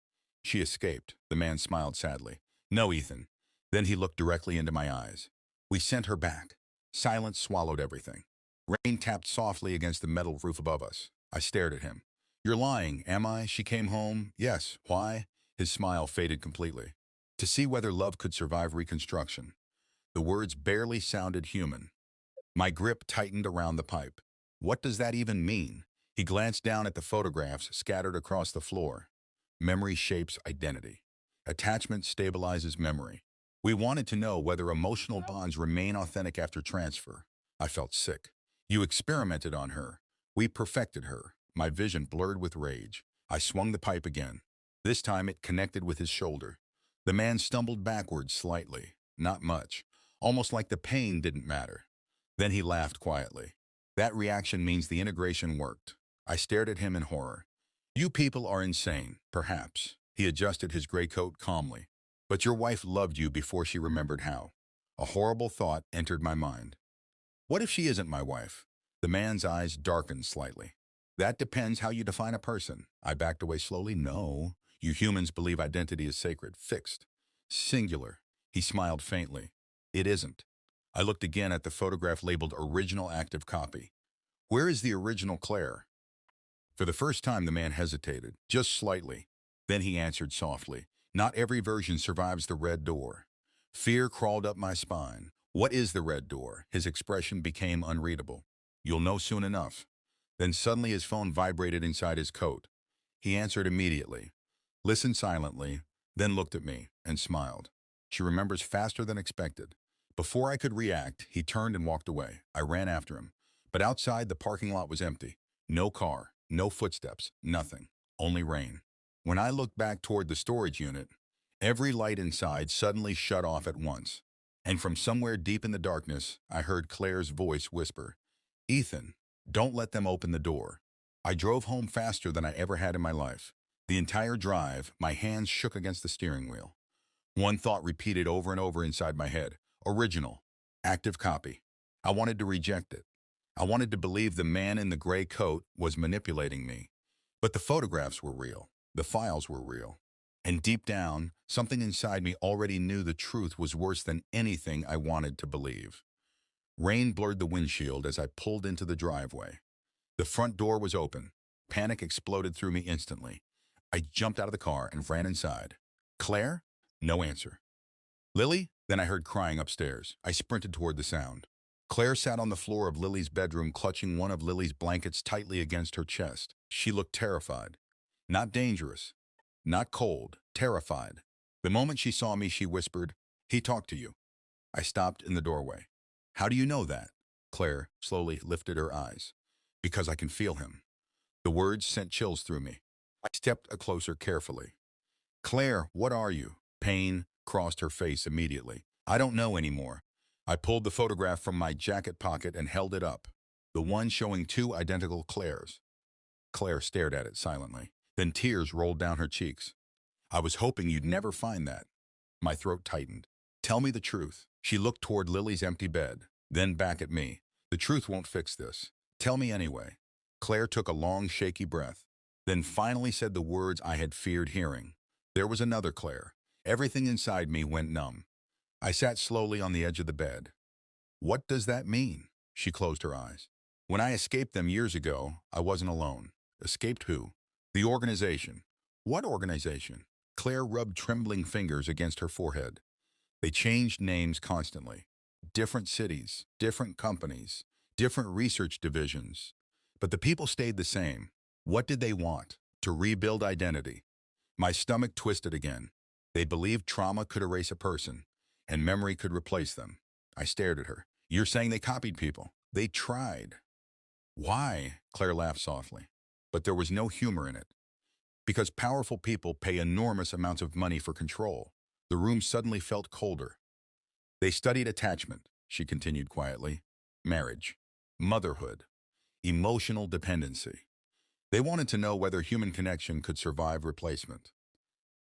"She escaped." The man smiled sadly. "No, Ethan." Then he looked directly into my eyes. "We sent her back." Silence swallowed everything. Rain tapped softly against the metal roof above us. I stared at him. "You're lying, am I? She came home?" "Yes." "Why?" His smile faded completely. "To see whether love could survive reconstruction." The words barely sounded human. My grip tightened around the pipe. "What does that even mean?" He glanced down at the photographs scattered across the floor. "Memory shapes identity. Attachment stabilizes memory. We wanted to know whether emotional bonds remain authentic after transfer." I felt sick. "You experimented on her. We perfected her." My vision blurred with rage. I swung the pipe again. This time it connected with his shoulder. The man stumbled backwards slightly. Not much. Almost like the pain didn't matter. Then he laughed quietly. "That reaction means the integration worked." I stared at him in horror. "You people are insane, perhaps." He adjusted his gray coat calmly. "But your wife loved you before she remembered how." A horrible thought entered my mind. What if she isn't my wife? The man's eyes darkened slightly. "That depends how you define a person." I backed away slowly. "No. You humans believe identity is sacred, fixed, singular." He smiled faintly. "It isn't." I looked again at the photograph labeled original active copy. "Where is the original Claire?" For the first time, the man hesitated, just slightly. Then he answered softly, "Not every version survives the red door." Fear crawled up my spine. "What is the red door?" His expression became unreadable. "You'll know soon enough." Then suddenly his phone vibrated inside his coat. He answered immediately, listened silently, then looked at me and smiled. She remembers faster than expected. Before I could react, he turned and walked away. I ran after him. But outside, the parking lot was empty. No car, no footsteps, nothing. Only rain. When I looked back toward the storage unit, every light inside suddenly shut off at once. And from somewhere deep in the darkness, I heard Claire's voice whisper, "Ethan, don't let them open the door." I drove home faster than I ever had in my life. The entire drive, my hands shook against the steering wheel. One thought repeated over and over inside my head. Original. Active copy. I wanted to reject it. I wanted to believe the man in the gray coat was manipulating me. But the photographs were real. The files were real. And deep down, something inside me already knew the truth was worse than anything I wanted to believe. Rain blurred the windshield as I pulled into the driveway. The front door was open. Panic exploded through me instantly. I jumped out of the car and ran inside. "Claire?" No answer. "Lily?" Then I heard crying upstairs. I sprinted toward the sound. Claire sat on the floor of Lily's bedroom, clutching one of Lily's blankets tightly against her chest. She looked terrified. Not dangerous. Not cold. Terrified. The moment she saw me, she whispered, "He talked to you." I stopped in the doorway. "How do you know that?" Claire slowly lifted her eyes. "Because I can feel him." The words sent chills through me. I stepped closer carefully. "Claire, what are you?" Pain crossed her face immediately. "I don't know anymore." I pulled the photograph from my jacket pocket and held it up. The one showing two identical Claires. Claire stared at it silently. Then tears rolled down her cheeks. "I was hoping you'd never find that." My throat tightened. "Tell me the truth." She looked toward Lily's empty bed, then back at me. "The truth won't fix this. Tell me anyway." Claire took a long, shaky breath, then finally said the words I had feared hearing. There was another Claire. Everything inside me went numb. I sat slowly on the edge of the bed. "What does that mean?" She closed her eyes. "When I escaped them years ago, I wasn't alone." "Escaped who?" "The organization." "What organization?" Claire rubbed trembling fingers against her forehead. "They changed names constantly. Different cities, different companies, different research divisions. But the people stayed the same. What did they want? To rebuild identity. My stomach twisted again. They believed trauma could erase a person, and memory could replace them. I stared at her. You're saying they copied people? They tried. Why? Claire laughed softly. But there was no humor in it. Because powerful people pay enormous amounts of money for control. The room suddenly felt colder. They studied attachment, she continued quietly. Marriage. Motherhood. Emotional dependency. They wanted to know whether human connection could survive replacement.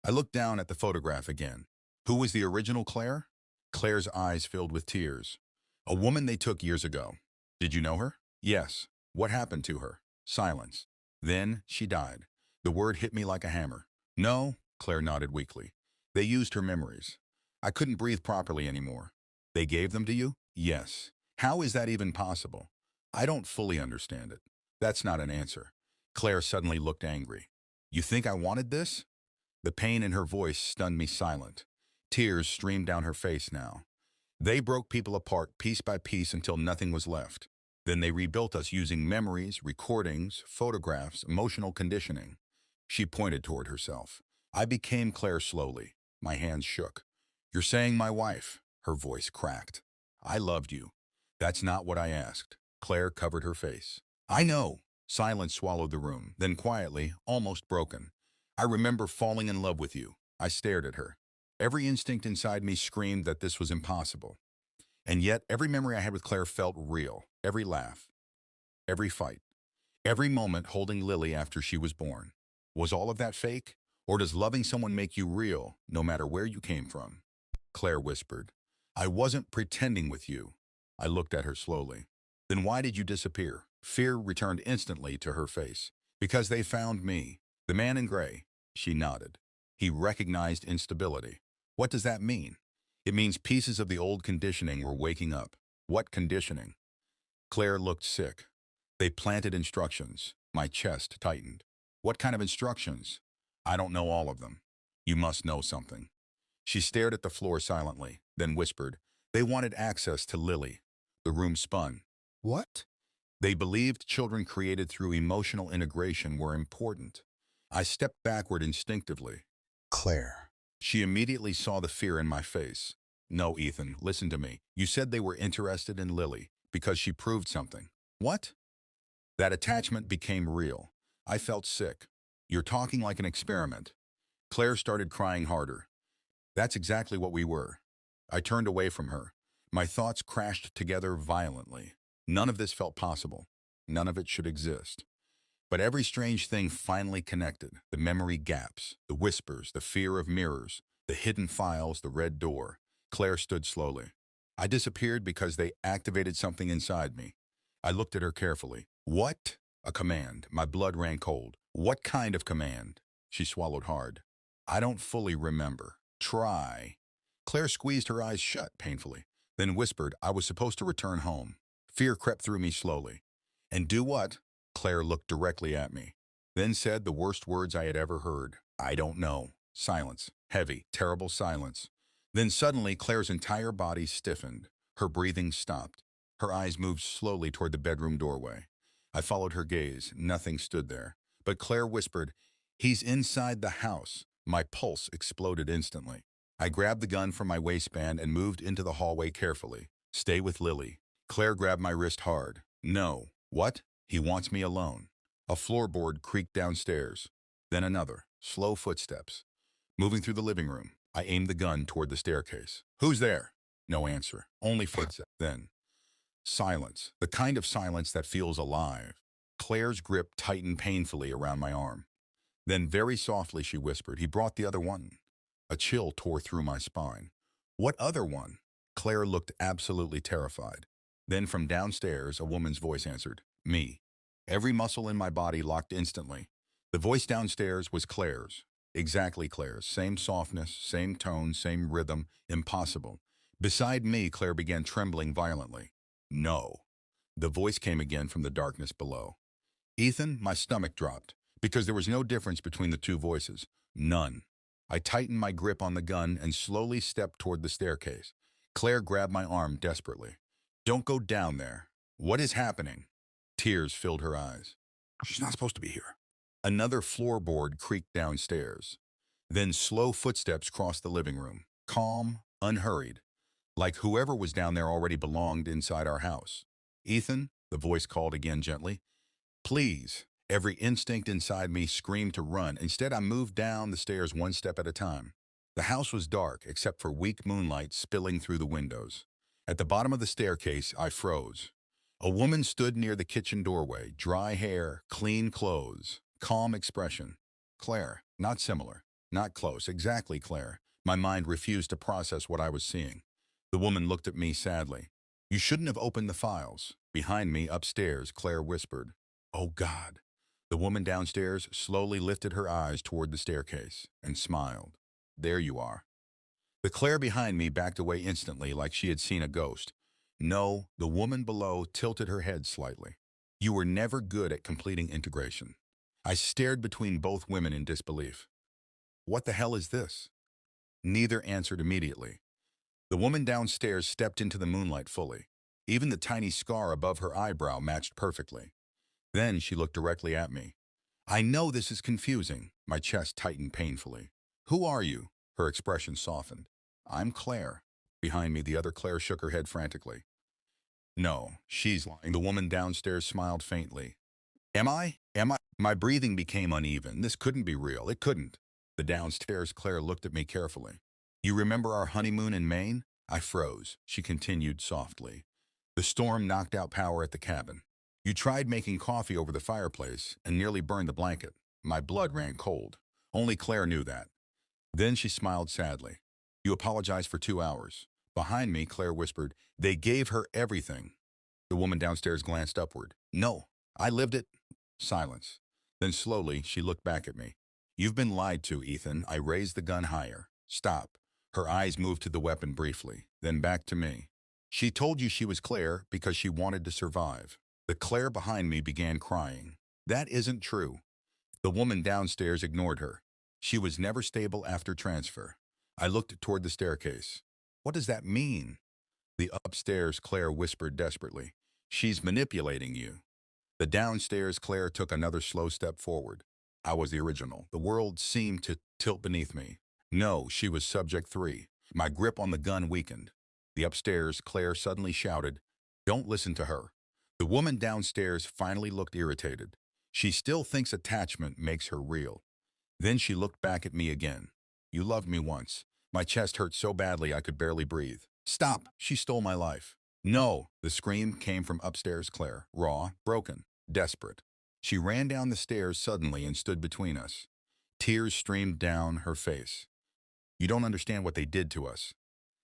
I looked down at the photograph again. Who was the original Claire? Claire's eyes filled with tears. A woman they took years ago. Did you know her? Yes. What happened to her? Silence. Then she died. The word hit me like a hammer. No, Claire nodded weakly. They used her memories. I couldn't breathe properly anymore. They gave them to you? Yes. How is that even possible? I don't fully understand it. That's not an answer. Claire suddenly looked angry. You think I wanted this? The pain in her voice stunned me silent. Tears streamed down her face now. They broke people apart piece by piece until nothing was left. Then they rebuilt us using memories, recordings, photographs, emotional conditioning. She pointed toward herself. I became Claire slowly. My hands shook. You're saying my wife. Her voice cracked. I loved you. That's not what I asked. Claire covered her face. I know. Silence swallowed the room. Then quietly, almost broken. I remember falling in love with you. I stared at her. Every instinct inside me screamed that this was impossible. And yet, every memory I had with Claire felt real. Every laugh, every fight, every moment holding Lily after she was born. Was all of that fake? Or does loving someone make you real, no matter where you came from? Claire whispered. I wasn't pretending with you. I looked at her slowly. Then why did you disappear? Fear returned instantly to her face. Because they found me. The man in gray. She nodded. He recognized instability. What does that mean? It means pieces of the old conditioning were waking up. What conditioning? Claire looked sick. They planted instructions. My chest tightened. What kind of instructions? I don't know all of them. You must know something. She stared at the floor silently, then whispered, they wanted access to Lily. The room spun. What? They believed children created through emotional integration were important. I stepped backward instinctively. Claire. She immediately saw the fear in my face. No, Ethan, listen to me. You said they were interested in Lily because she proved something. What? That attachment became real. I felt sick. You're talking like an experiment. Claire started crying harder. That's exactly what we were. I turned away from her. My thoughts crashed together violently. None of this felt possible. None of it should exist. But every strange thing finally connected. The memory gaps, the whispers, the fear of mirrors, the hidden files, the red door. Claire stood slowly. I disappeared because they activated something inside me. I looked at her carefully. What? A command. My blood ran cold. What kind of command? She swallowed hard. I don't fully remember. Try. Claire squeezed her eyes shut painfully, then whispered I was supposed to return home. Fear crept through me slowly. And do what? Claire looked directly at me, then said the worst words I had ever heard. I don't know. Silence. Heavy, terrible silence. Then suddenly Claire's entire body stiffened. Her breathing stopped. Her eyes moved slowly toward the bedroom doorway. I followed her gaze. Nothing stood there. But Claire whispered, he's inside the house. My pulse exploded instantly. I grabbed the gun from my waistband and moved into the hallway carefully. Stay with Lily. Claire grabbed my wrist hard. No. What? He wants me alone. A floorboard creaked downstairs. Then another. Slow footsteps. Moving through the living room, I aimed the gun toward the staircase. Who's there? No answer. Only footsteps. Then silence. The kind of silence that feels alive. Claire's grip tightened painfully around my arm. Then very softly she whispered, he brought the other one. A chill tore through my spine. What other one? Claire looked absolutely terrified. Then from downstairs, a woman's voice answered, me. Every muscle in my body locked instantly. The voice downstairs was Claire's. Exactly Claire's. Same softness, same tone, same rhythm. Impossible. Beside me, Claire began trembling violently. No. The voice came again from the darkness below. Ethan, my stomach dropped, because there was no difference between the two voices. None. I tightened my grip on the gun and slowly stepped toward the staircase. Claire grabbed my arm desperately. Don't go down there. What is happening? Tears filled her eyes. She's not supposed to be here. Another floorboard creaked downstairs. Then slow footsteps crossed the living room, calm, unhurried, like whoever was down there already belonged inside our house. "Ethan," the voice called again gently. "Please." Every instinct inside me screamed to run. Instead, I moved down the stairs one step at a time. The house was dark, except for weak moonlight spilling through the windows. At the bottom of the staircase, I froze. A woman stood near the kitchen doorway, dry hair, clean clothes, calm expression. Claire, not similar, not close, exactly Claire. My mind refused to process what I was seeing. The woman looked at me sadly. "You shouldn't have opened the files." Behind me, upstairs, Claire whispered, "Oh God." The woman downstairs slowly lifted her eyes toward the staircase and smiled. "There you are." The Claire behind me backed away instantly like she had seen a ghost. No, the woman below tilted her head slightly. "You were never good at completing integration." I stared between both women in disbelief. "What the hell is this?" Neither answered immediately. The woman downstairs stepped into the moonlight fully. Even the tiny scar above her eyebrow matched perfectly. Then she looked directly at me. "I know this is confusing." My chest tightened painfully. "Who are you?" Her expression softened. "I'm Claire." Behind me, the other Claire shook her head frantically. "No, she's lying." The woman downstairs smiled faintly. Am I? Am I?" My breathing became uneven. This couldn't be real. It couldn't. The downstairs Claire looked at me carefully. "You remember our honeymoon in Maine?" I froze. She continued softly. "The storm knocked out power at the cabin. You tried making coffee over the fireplace and nearly burned the blanket." My blood ran cold. Only Claire knew that. Then she smiled sadly. "You apologized for 2 hours." Behind me, Claire whispered, "They gave her everything." The woman downstairs glanced upward. "No, I lived it." Silence. Then slowly, she looked back at me. "You've been lied to, Ethan." I raised the gun higher. "Stop." Her eyes moved to the weapon briefly, then back to me. "She told you she was Claire because she wanted to survive." The Claire behind me began crying. "That isn't true." The woman downstairs ignored her. "She was never stable after transfer." I looked toward the staircase. "What does that mean?" The upstairs Claire whispered desperately. "She's manipulating you." The downstairs Claire took another slow step forward. I was the original. The world seemed to tilt beneath me. No, she was subject 3. My grip on the gun weakened. The upstairs Claire suddenly shouted, "Don't listen to her." The woman downstairs finally looked irritated. "She still thinks attachment makes her real." Then she looked back at me again. "You loved me once." My chest hurt so badly I could barely breathe. "Stop! She stole my life." "No!" The scream came from upstairs Claire, raw, broken, desperate. She ran down the stairs suddenly and stood between us. Tears streamed down her face. "You don't understand what they did to us."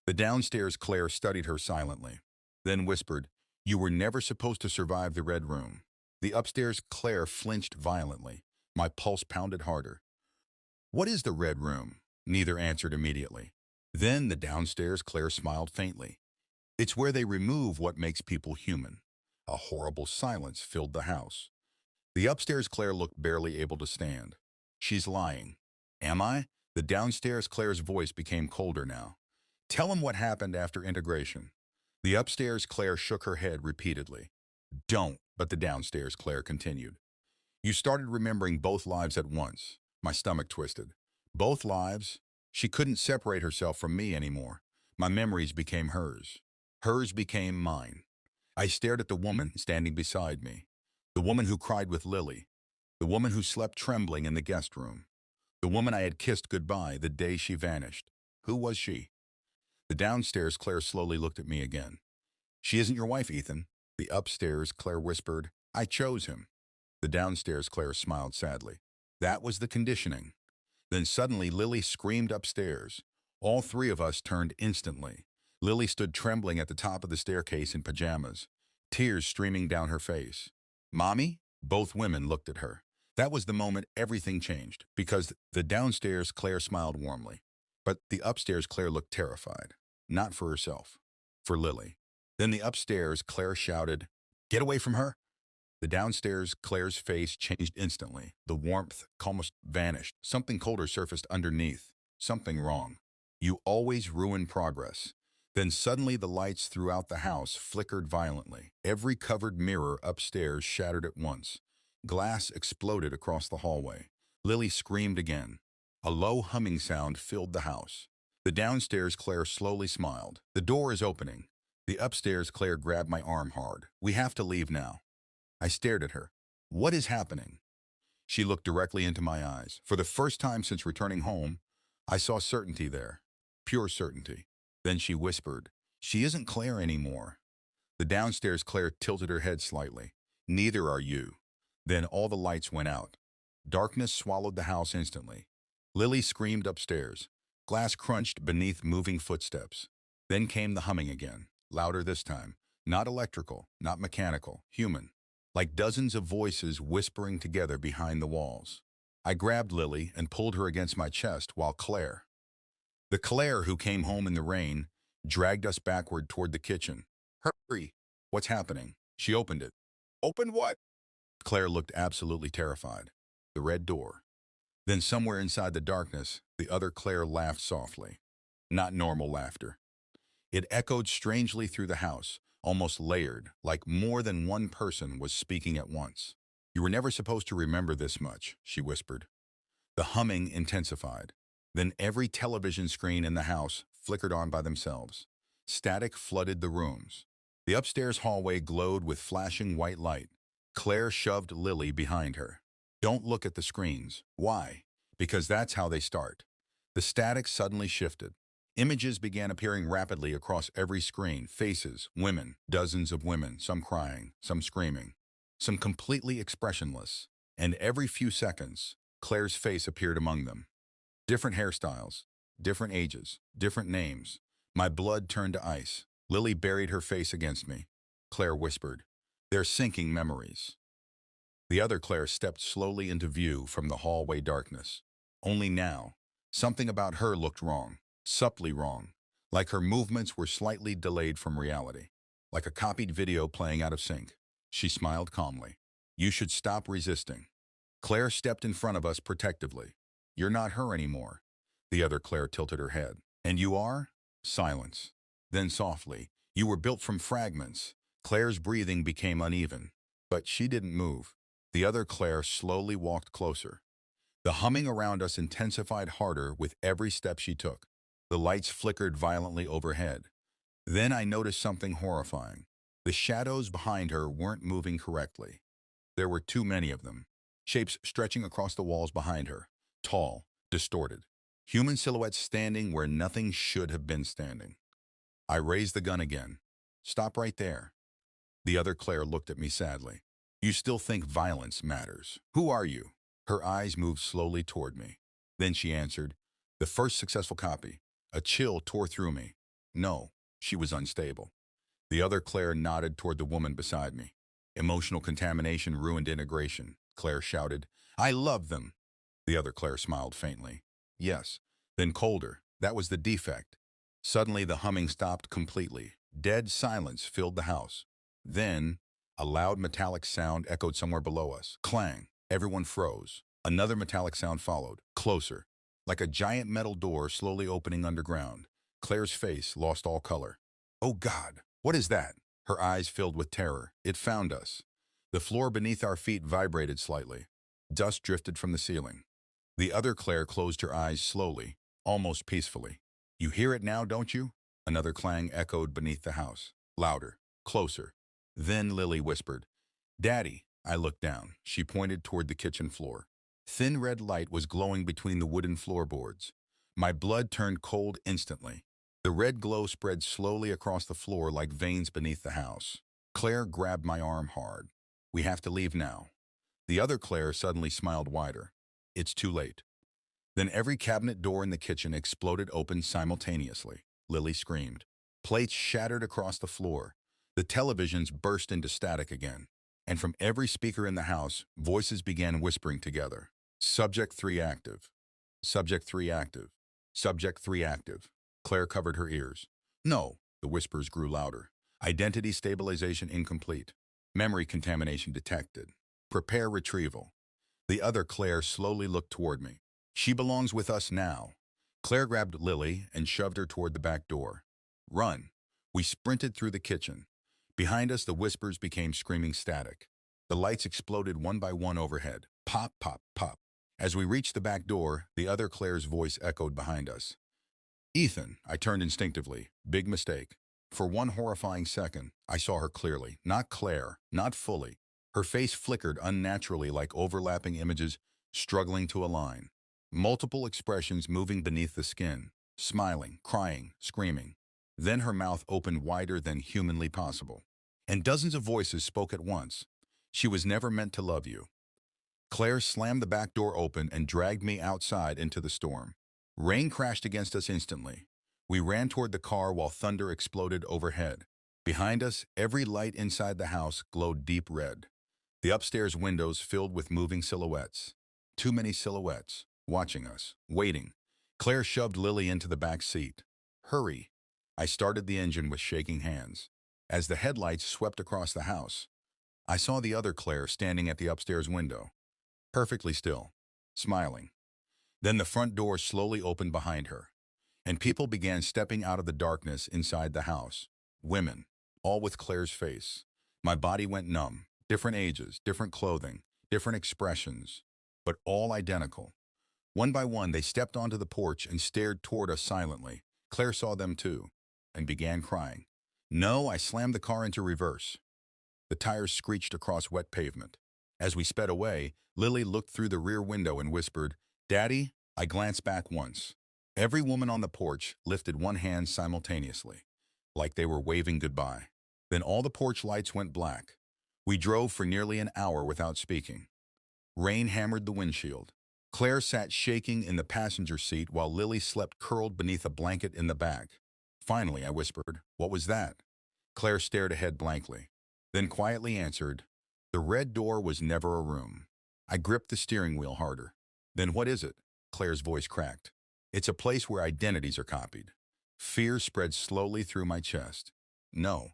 The downstairs Claire studied her silently, then whispered, "You were never supposed to survive the Red Room." The upstairs Claire flinched violently. My pulse pounded harder. "What is the Red Room?" Neither answered immediately. Then the downstairs Claire smiled faintly. "It's where they remove what makes people human." A horrible silence filled the house. The upstairs Claire looked barely able to stand. "She's lying." "Am I?" The downstairs Claire's voice became colder now. "Tell him what happened after integration." The upstairs Claire shook her head repeatedly. "Don't," but the downstairs Claire continued. "You started remembering both lives at once." My stomach twisted. Both lives? She couldn't separate herself from me anymore. My memories became hers. Hers became mine. I stared at the woman standing beside me. The woman who cried with Lily. The woman who slept trembling in the guest room. The woman I had kissed goodbye the day she vanished. Who was she? The downstairs Claire slowly looked at me again. "She isn't your wife, Ethan." The upstairs Claire whispered, "I chose him." The downstairs Claire smiled sadly. "That was the conditioning." Then suddenly Lily screamed upstairs. All 3 of us turned instantly. Lily stood trembling at the top of the staircase in pajamas, tears streaming down her face. "Mommy?" Both women looked at her. That was the moment everything changed, because the downstairs Claire smiled warmly. But the upstairs Claire looked terrified. Not for herself. For Lily. Then the upstairs Claire shouted, "Get away from her!" The downstairs Claire's face changed instantly. The warmth almost vanished. Something colder surfaced underneath. Something wrong. "You always ruin progress." Then suddenly the lights throughout the house flickered violently. Every covered mirror upstairs shattered at once. Glass exploded across the hallway. Lily screamed again. A low humming sound filled the house. The downstairs Claire slowly smiled. The door is opening. The upstairs Claire grabbed my arm hard. We have to leave now. I stared at her. What is happening? She looked directly into my eyes. For the first time since returning home, I saw certainty there. Pure certainty. Then she whispered, "She isn't Claire anymore." The downstairs Claire tilted her head slightly. "Neither are you." Then all the lights went out. Darkness swallowed the house instantly. Lily screamed upstairs. Glass crunched beneath moving footsteps. Then came the humming again, louder this time. Not electrical, not mechanical, human. Like dozens of voices whispering together behind the walls. I grabbed Lily and pulled her against my chest while the Claire who came home in the rain, dragged us backward toward the kitchen. "Hurry! What's happening?" She opened it. "Open what?" Claire looked absolutely terrified. The red door. Then somewhere inside the darkness, the other Claire laughed softly. Not normal laughter. It echoed strangely through the house, almost layered, like more than one person was speaking at once. "You were never supposed to remember this much," she whispered. The humming intensified. Then every television screen in the house flickered on by themselves. Static flooded the rooms. The upstairs hallway glowed with flashing white light. Claire shoved Lily behind her. "Don't look at the screens." Why? Because that's how they start. The static suddenly shifted. Images began appearing rapidly across every screen. Faces, women, dozens of women, some crying, some screaming, some completely expressionless. And every few seconds, Claire's face appeared among them. Different hairstyles, different ages, different names. My blood turned to ice. Lily buried her face against me. Claire whispered, "They're syncing memories." The other Claire stepped slowly into view from the hallway darkness. Only now, something about her looked wrong, subtly wrong, like her movements were slightly delayed from reality, like a copied video playing out of sync. She smiled calmly. "You should stop resisting." Claire stepped in front of us protectively. "You're not her anymore." The other Claire tilted her head. "And you are?" Silence. Then softly, "You were built from fragments." Claire's breathing became uneven, but she didn't move. The other Claire slowly walked closer. The humming around us intensified harder with every step she took. The lights flickered violently overhead. Then I noticed something horrifying. The shadows behind her weren't moving correctly. There were too many of them. Shapes stretching across the walls behind her. Tall, distorted. Human silhouettes standing where nothing should have been standing. I raised the gun again. "Stop right there." The other Claire looked at me sadly. "You still think violence matters. Who are you?" Her eyes moved slowly toward me. Then she answered, "The first successful copy." A chill tore through me. No, she was unstable. The other Claire nodded toward the woman beside me. "Emotional contamination ruined integration," Claire shouted. "I love them." The other Claire smiled faintly. "Yes." Then colder. "That was the defect." Suddenly the humming stopped completely. Dead silence filled the house. Then, a loud metallic sound echoed somewhere below us. Clang. Everyone froze. Another metallic sound followed, closer, like a giant metal door slowly opening underground. Claire's face lost all color. "Oh God, what is that?" Her eyes filled with terror. "It found us." The floor beneath our feet vibrated slightly. Dust drifted from the ceiling. The other Claire closed her eyes slowly, almost peacefully. "You hear it now, don't you?" Another clang echoed beneath the house. Louder, closer. Then Lily whispered, "Daddy." I looked down. She pointed toward the kitchen floor. Thin red light was glowing between the wooden floorboards. My blood turned cold instantly. The red glow spread slowly across the floor like veins beneath the house. Claire grabbed my arm hard. "We have to leave now." The other Claire suddenly smiled wider. "It's too late." Then every cabinet door in the kitchen exploded open simultaneously. Lily screamed. Plates shattered across the floor. The televisions burst into static again. And from every speaker in the house, voices began whispering together. "Subject 3 active. Subject 3 active. Subject 3 active." Claire covered her ears. "No." The whispers grew louder. "Identity stabilization incomplete. Memory contamination detected. Prepare retrieval." The other Claire slowly looked toward me. "She belongs with us now." Claire grabbed Lily and shoved her toward the back door. "Run." We sprinted through the kitchen. Behind us, the whispers became screaming static. The lights exploded one by one overhead. Pop, pop, pop. As we reached the back door, the other Claire's voice echoed behind us. Ethan, I turned instinctively. Big mistake. For one horrifying second, I saw her clearly. Not Claire, not fully. Her face flickered unnaturally like overlapping images struggling to align. Multiple expressions moving beneath the skin. Smiling, crying, screaming. Then her mouth opened wider than humanly possible. And dozens of voices spoke at once. She was never meant to love you. Claire slammed the back door open and dragged me outside into the storm. Rain crashed against us instantly. We ran toward the car while thunder exploded overhead. Behind us, every light inside the house glowed deep red. The upstairs windows filled with moving silhouettes. Too many silhouettes, watching us, waiting. Claire shoved Lily into the back seat. Hurry. I started the engine with shaking hands. As the headlights swept across the house, I saw the other Claire standing at the upstairs window, perfectly still, smiling. Then the front door slowly opened behind her, and people began stepping out of the darkness inside the house. Women, all with Claire's face. My body went numb. Different ages, different clothing, different expressions, but all identical. One by one, they stepped onto the porch and stared toward us silently. Claire saw them too, and began crying. No, I slammed the car into reverse. The tires screeched across wet pavement. As we sped away, Lily looked through the rear window and whispered, Daddy. I glanced back once. Every woman on the porch lifted one hand simultaneously, like they were waving goodbye. Then all the porch lights went black. We drove for nearly an hour without speaking. Rain hammered the windshield. Claire sat shaking in the passenger seat while Lily slept curled beneath a blanket in the back. Finally, I whispered, What was that? Claire stared ahead blankly, then quietly answered, The red door was never a room. I gripped the steering wheel harder. Then what is it? Claire's voice cracked. It's a place where identities are copied. Fear spread slowly through my chest. No,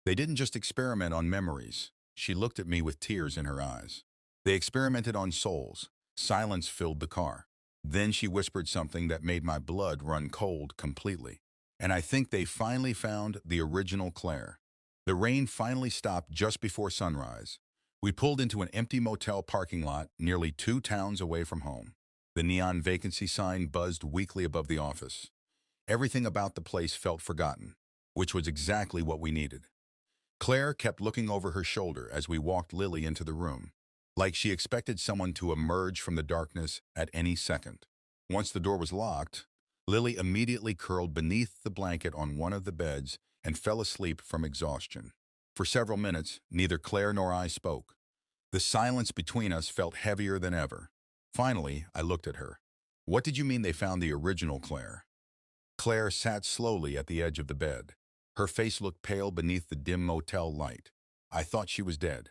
they didn't just experiment on memories. She looked at me with tears in her eyes. They experimented on souls. Silence filled the car. Then she whispered something that made my blood run cold completely. And I think they finally found the original Claire. The rain finally stopped just before sunrise. We pulled into an empty motel parking lot nearly 2 towns away from home. The neon vacancy sign buzzed weakly above the office. Everything about the place felt forgotten, which was exactly what we needed. Claire kept looking over her shoulder as we walked Lily into the room, like she expected someone to emerge from the darkness at any second. Once the door was locked, Lily immediately curled beneath the blanket on one of the beds and fell asleep from exhaustion. For several minutes, neither Claire nor I spoke. The silence between us felt heavier than ever. Finally, I looked at her. What did you mean they found the original Claire? Claire sat slowly at the edge of the bed. Her face looked pale beneath the dim motel light. I thought she was dead.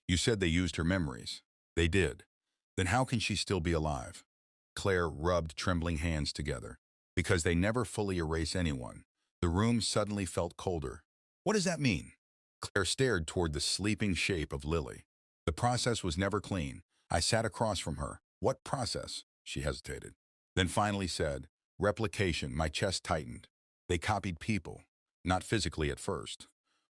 You said they used her memories. They did. Then how can she still be alive? Claire rubbed trembling hands together. Because they never fully erase anyone. The room suddenly felt colder. What does that mean? Claire stared toward the sleeping shape of Lily. The process was never clean. I sat across from her. What process? She hesitated. Then finally said, Replication. My chest tightened. They copied people. Not physically at first.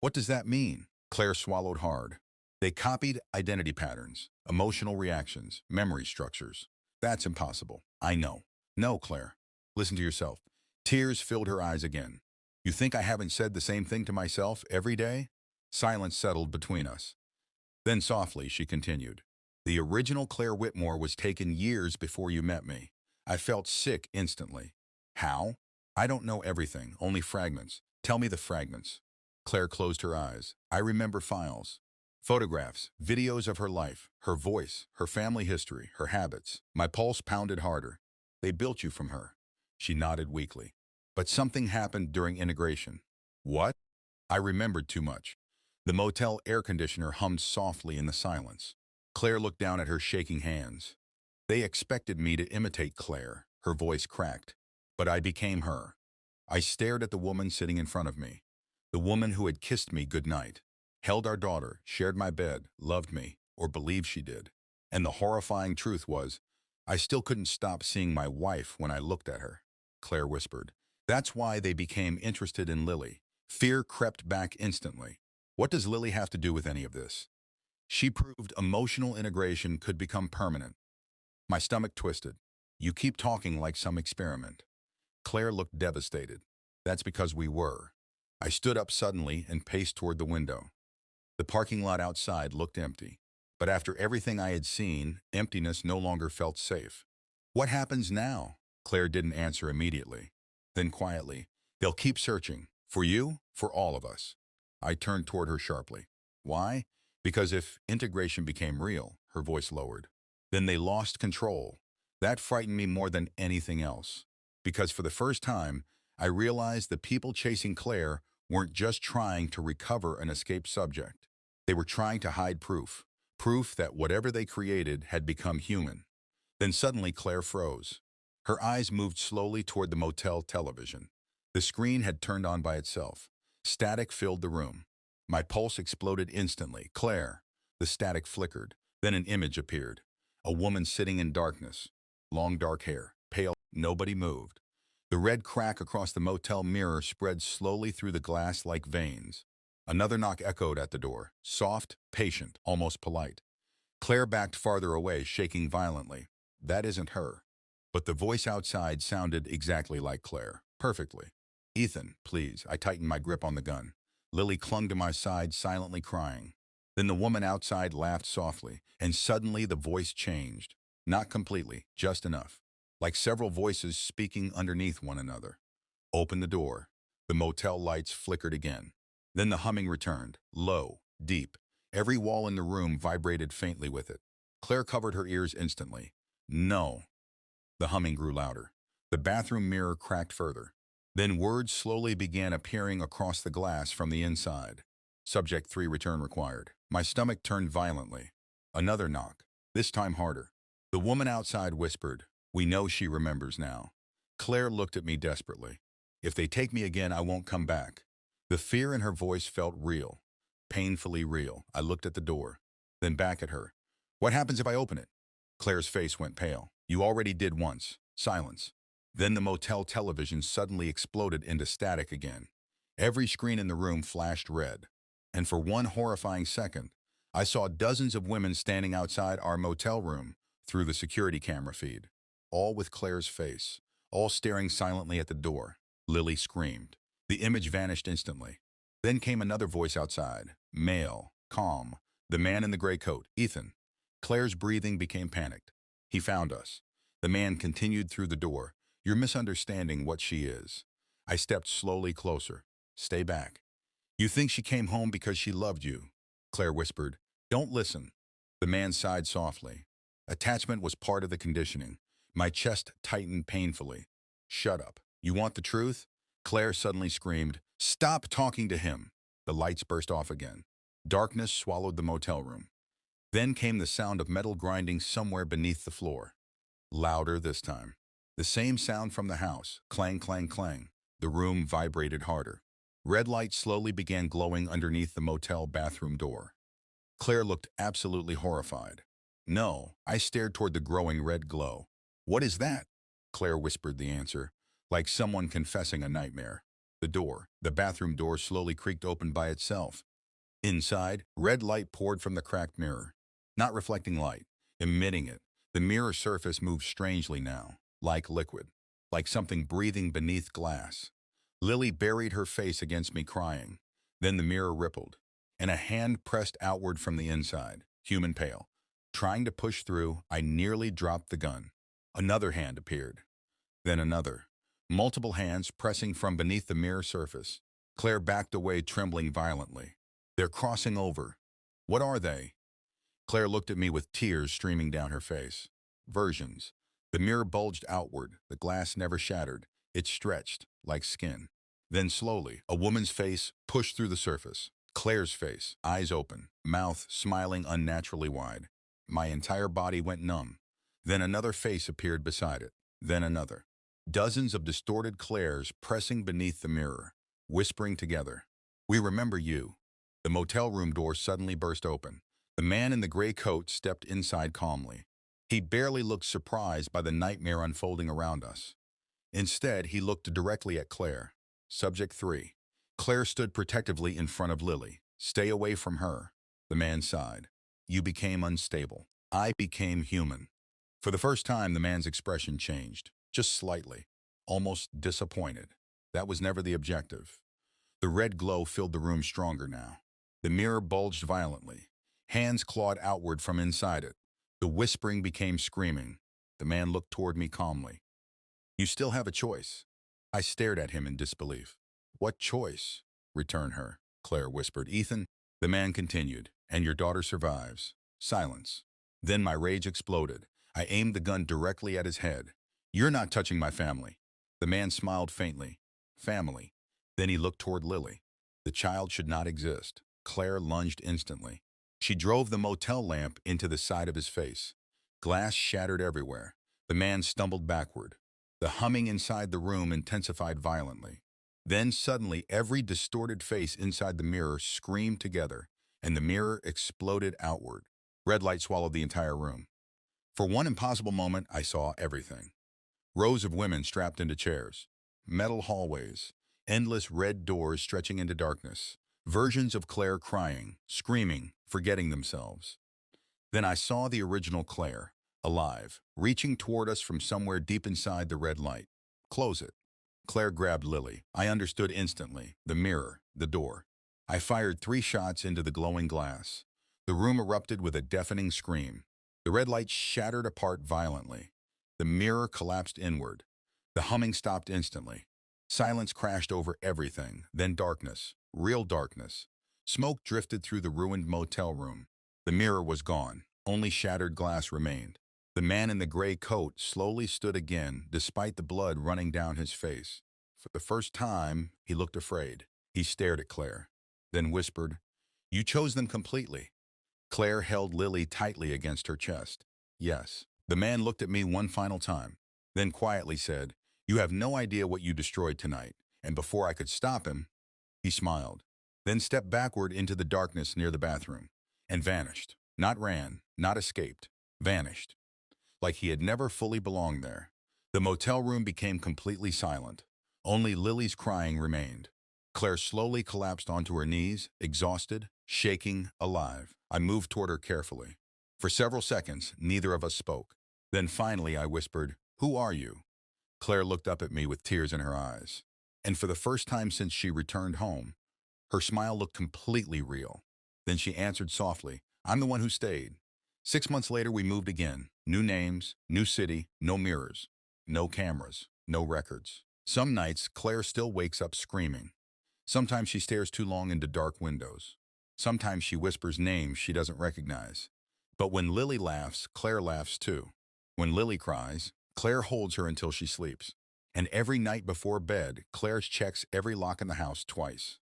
What does that mean? Claire swallowed hard. They copied identity patterns, emotional reactions, memory structures. That's impossible. I know. No, Claire. Listen to yourself. Tears filled her eyes again. You think I haven't said the same thing to myself every day? Silence settled between us. Then softly, she continued. The original Claire Whitmore was taken years before you met me. I felt sick instantly. How? I don't know everything, only fragments. Tell me the fragments. Claire closed her eyes. I remember files. Photographs, videos of her life, her voice, her family history, her habits. My pulse pounded harder. They built you from her. She nodded weakly. But something happened during integration. What? I remembered too much. The motel air conditioner hummed softly in the silence. Claire looked down at her shaking hands. They expected me to imitate Claire. Her voice cracked. But I became her. I stared at the woman sitting in front of me. The woman who had kissed me goodnight, held our daughter, shared my bed, loved me, or believed she did. And the horrifying truth was, I still couldn't stop seeing my wife when I looked at her. Claire whispered. That's why they became interested in Lily. Fear crept back instantly. What does Lily have to do with any of this? She proved emotional integration could become permanent. My stomach twisted. You keep talking like some experiment. Claire looked devastated. That's because we were. I stood up suddenly and paced toward the window. The parking lot outside looked empty. But after everything I had seen, emptiness no longer felt safe. What happens now? Claire didn't answer immediately. Then quietly, they'll keep searching. For you, for all of us. I turned toward her sharply. Why? Because if integration became real, her voice lowered, then they lost control. That frightened me more than anything else. Because for the first time, I realized the people chasing Claire weren't just trying to recover an escaped subject. They were trying to hide proof. Proof that whatever they created had become human. Then suddenly Claire froze. Her eyes moved slowly toward the motel television. The screen had turned on by itself. Static filled the room. My pulse exploded instantly. Claire. The static flickered. Then an image appeared. A woman sitting in darkness. Long dark hair. Pale. Nobody moved. The red crack across the motel mirror spread slowly through the glass like veins. Another knock echoed at the door. Soft, patient, almost polite. Claire backed farther away, shaking violently. That isn't her. But the voice outside sounded exactly like Claire. Perfectly. Ethan, please. I tightened my grip on the gun. Lily clung to my side, silently crying. Then the woman outside laughed softly, and suddenly the voice changed. Not completely, just enough. Like several voices speaking underneath one another. Open the door. The motel lights flickered again. Then the humming returned, low, deep. Every wall in the room vibrated faintly with it. Claire covered her ears instantly. No. The humming grew louder. The bathroom mirror cracked further. Then words slowly began appearing across the glass from the inside. Subject 3 return required. My stomach turned violently. Another knock, this time harder. The woman outside whispered, "We know she remembers now." Claire looked at me desperately. "If they take me again, I won't come back." The fear in her voice felt real. Painfully real. I looked at the door, then back at her. "What happens if I open it?" Claire's face went pale. "You already did once." Silence. Then the motel television suddenly exploded into static again. Every screen in the room flashed red. And for one horrifying second, I saw dozens of women standing outside our motel room through the security camera feed. All with Claire's face. All staring silently at the door. Lily screamed. The image vanished instantly. Then came another voice outside. Male. Calm. The man in the gray coat. Ethan. Claire's breathing became panicked. "He found us." The man continued through the door. "You're misunderstanding what she is." I stepped slowly closer. "Stay back." "You think she came home because she loved you," Claire whispered. "Don't listen." The man sighed softly. Attachment was part of the conditioning. My chest tightened painfully. "Shut up. You want the truth?" Claire suddenly screamed, "Stop talking to him!" The lights burst off again. Darkness swallowed the motel room. Then came the sound of metal grinding somewhere beneath the floor. Louder this time. The same sound from the house. Clang, clang, clang. The room vibrated harder. Red light slowly began glowing underneath the motel bathroom door. Claire looked absolutely horrified. No, I stared toward the growing red glow. "What is that?" Claire whispered the answer, like someone confessing a nightmare. The bathroom door slowly creaked open by itself. Inside, red light poured from the cracked mirror. Not reflecting light, emitting it. The mirror surface moved strangely now, like liquid, like something breathing beneath glass. Lily buried her face against me crying. Then the mirror rippled, and a hand pressed outward from the inside, human pale. Trying to push through, I nearly dropped the gun. Another hand appeared. Then another. Multiple hands pressing from beneath the mirror surface. Claire backed away, trembling violently. "They're crossing over." "What are they?" Claire looked at me with tears streaming down her face. "Versions." The mirror bulged outward. The glass never shattered. It stretched, like skin. Then slowly, a woman's face pushed through the surface. Claire's face, eyes open, mouth smiling unnaturally wide. My entire body went numb. Then another face appeared beside it. Then another. Dozens of distorted Claires pressing beneath the mirror, whispering together. "We remember you." The motel room door suddenly burst open. The man in the gray coat stepped inside calmly. He barely looked surprised by the nightmare unfolding around us. Instead, he looked directly at Claire. Subject 3. Claire stood protectively in front of Lily. "Stay away from her." The man sighed. you became unstable. I became human. For the first time, the man's expression changed, just slightly, almost disappointed. That was never the objective. The red glow filled the room stronger now. The mirror bulged violently. Hands clawed outward from inside it. The whispering became screaming. The man looked toward me calmly. You still have a choice. I stared at him in disbelief. What choice? Return her, Claire whispered. Ethan, the man continued, and your daughter survives. Silence. Then my rage exploded. I aimed the gun directly at his head. You're not touching my family. The man smiled faintly. Family. Then he looked toward Lily. The child should not exist. Claire lunged instantly. She drove the motel lamp into the side of his face. Glass shattered everywhere. The man stumbled backward. The humming inside the room intensified violently. Then suddenly every distorted face inside the mirror screamed together, and the mirror exploded outward. Red light swallowed the entire room. For one impossible moment, I saw everything. Rows of women strapped into chairs, metal hallways, endless red doors stretching into darkness, versions of Claire crying, screaming, forgetting themselves. Then I saw the original Claire, alive, reaching toward us from somewhere deep inside the red light. Close it. Claire grabbed Lily. I understood instantly. The mirror, the door. I fired 3 shots into the glowing glass. The room erupted with a deafening scream. The red light shattered apart violently. The mirror collapsed inward. The humming stopped instantly. Silence crashed over everything, then darkness, real darkness. Smoke drifted through the ruined motel room. The mirror was gone. Only shattered glass remained. The man in the gray coat slowly stood again, despite the blood running down his face. For the first time, he looked afraid. He stared at Claire, then whispered, "You chose them completely." Claire held Lily tightly against her chest. Yes. The man looked at me one final time, then quietly said, "You have no idea what you destroyed tonight." And before I could stop him, he smiled, then stepped backward into the darkness near the bathroom, and vanished. Not ran, not escaped, vanished. Like he had never fully belonged there. The motel room became completely silent. Only Lily's crying remained. Claire slowly collapsed onto her knees, exhausted, shaking, alive. I moved toward her carefully. For several seconds, neither of us spoke. Then finally I whispered, "Who are you?" Claire looked up at me with tears in her eyes. And for the first time since she returned home, her smile looked completely real. Then she answered softly, "I'm the one who stayed." 6 months later, we moved again. New names, new city, no mirrors, no cameras, no records. Some nights, Claire still wakes up screaming. Sometimes she stares too long into dark windows. Sometimes she whispers names she doesn't recognize. But when Lily laughs, Claire laughs too. When Lily cries, Claire holds her until she sleeps. And every night before bed, Claire checks every lock in the house twice.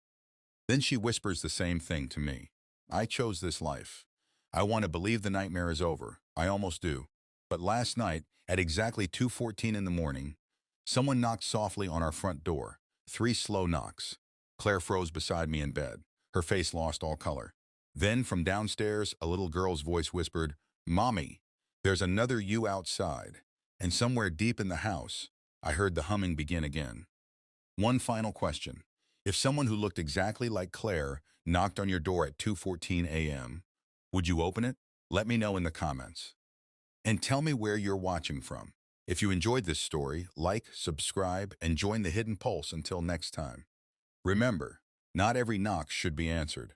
Then she whispers the same thing to me. I chose this life. I want to believe the nightmare is over. I almost do. But last night, at exactly 2:14 in the morning, someone knocked softly on our front door. 3 slow knocks. Claire froze beside me in bed. Her face lost all color. Then, from downstairs, a little girl's voice whispered, "Mommy, there's another you outside." And somewhere deep in the house, I heard the humming begin again. One final question. If someone who looked exactly like Claire knocked on your door at 2:14 a.m., would you open it? Let me know in the comments. And tell me where you're watching from. If you enjoyed this story, like, subscribe, and join the Hidden Pulse until next time. Remember, not every knock should be answered.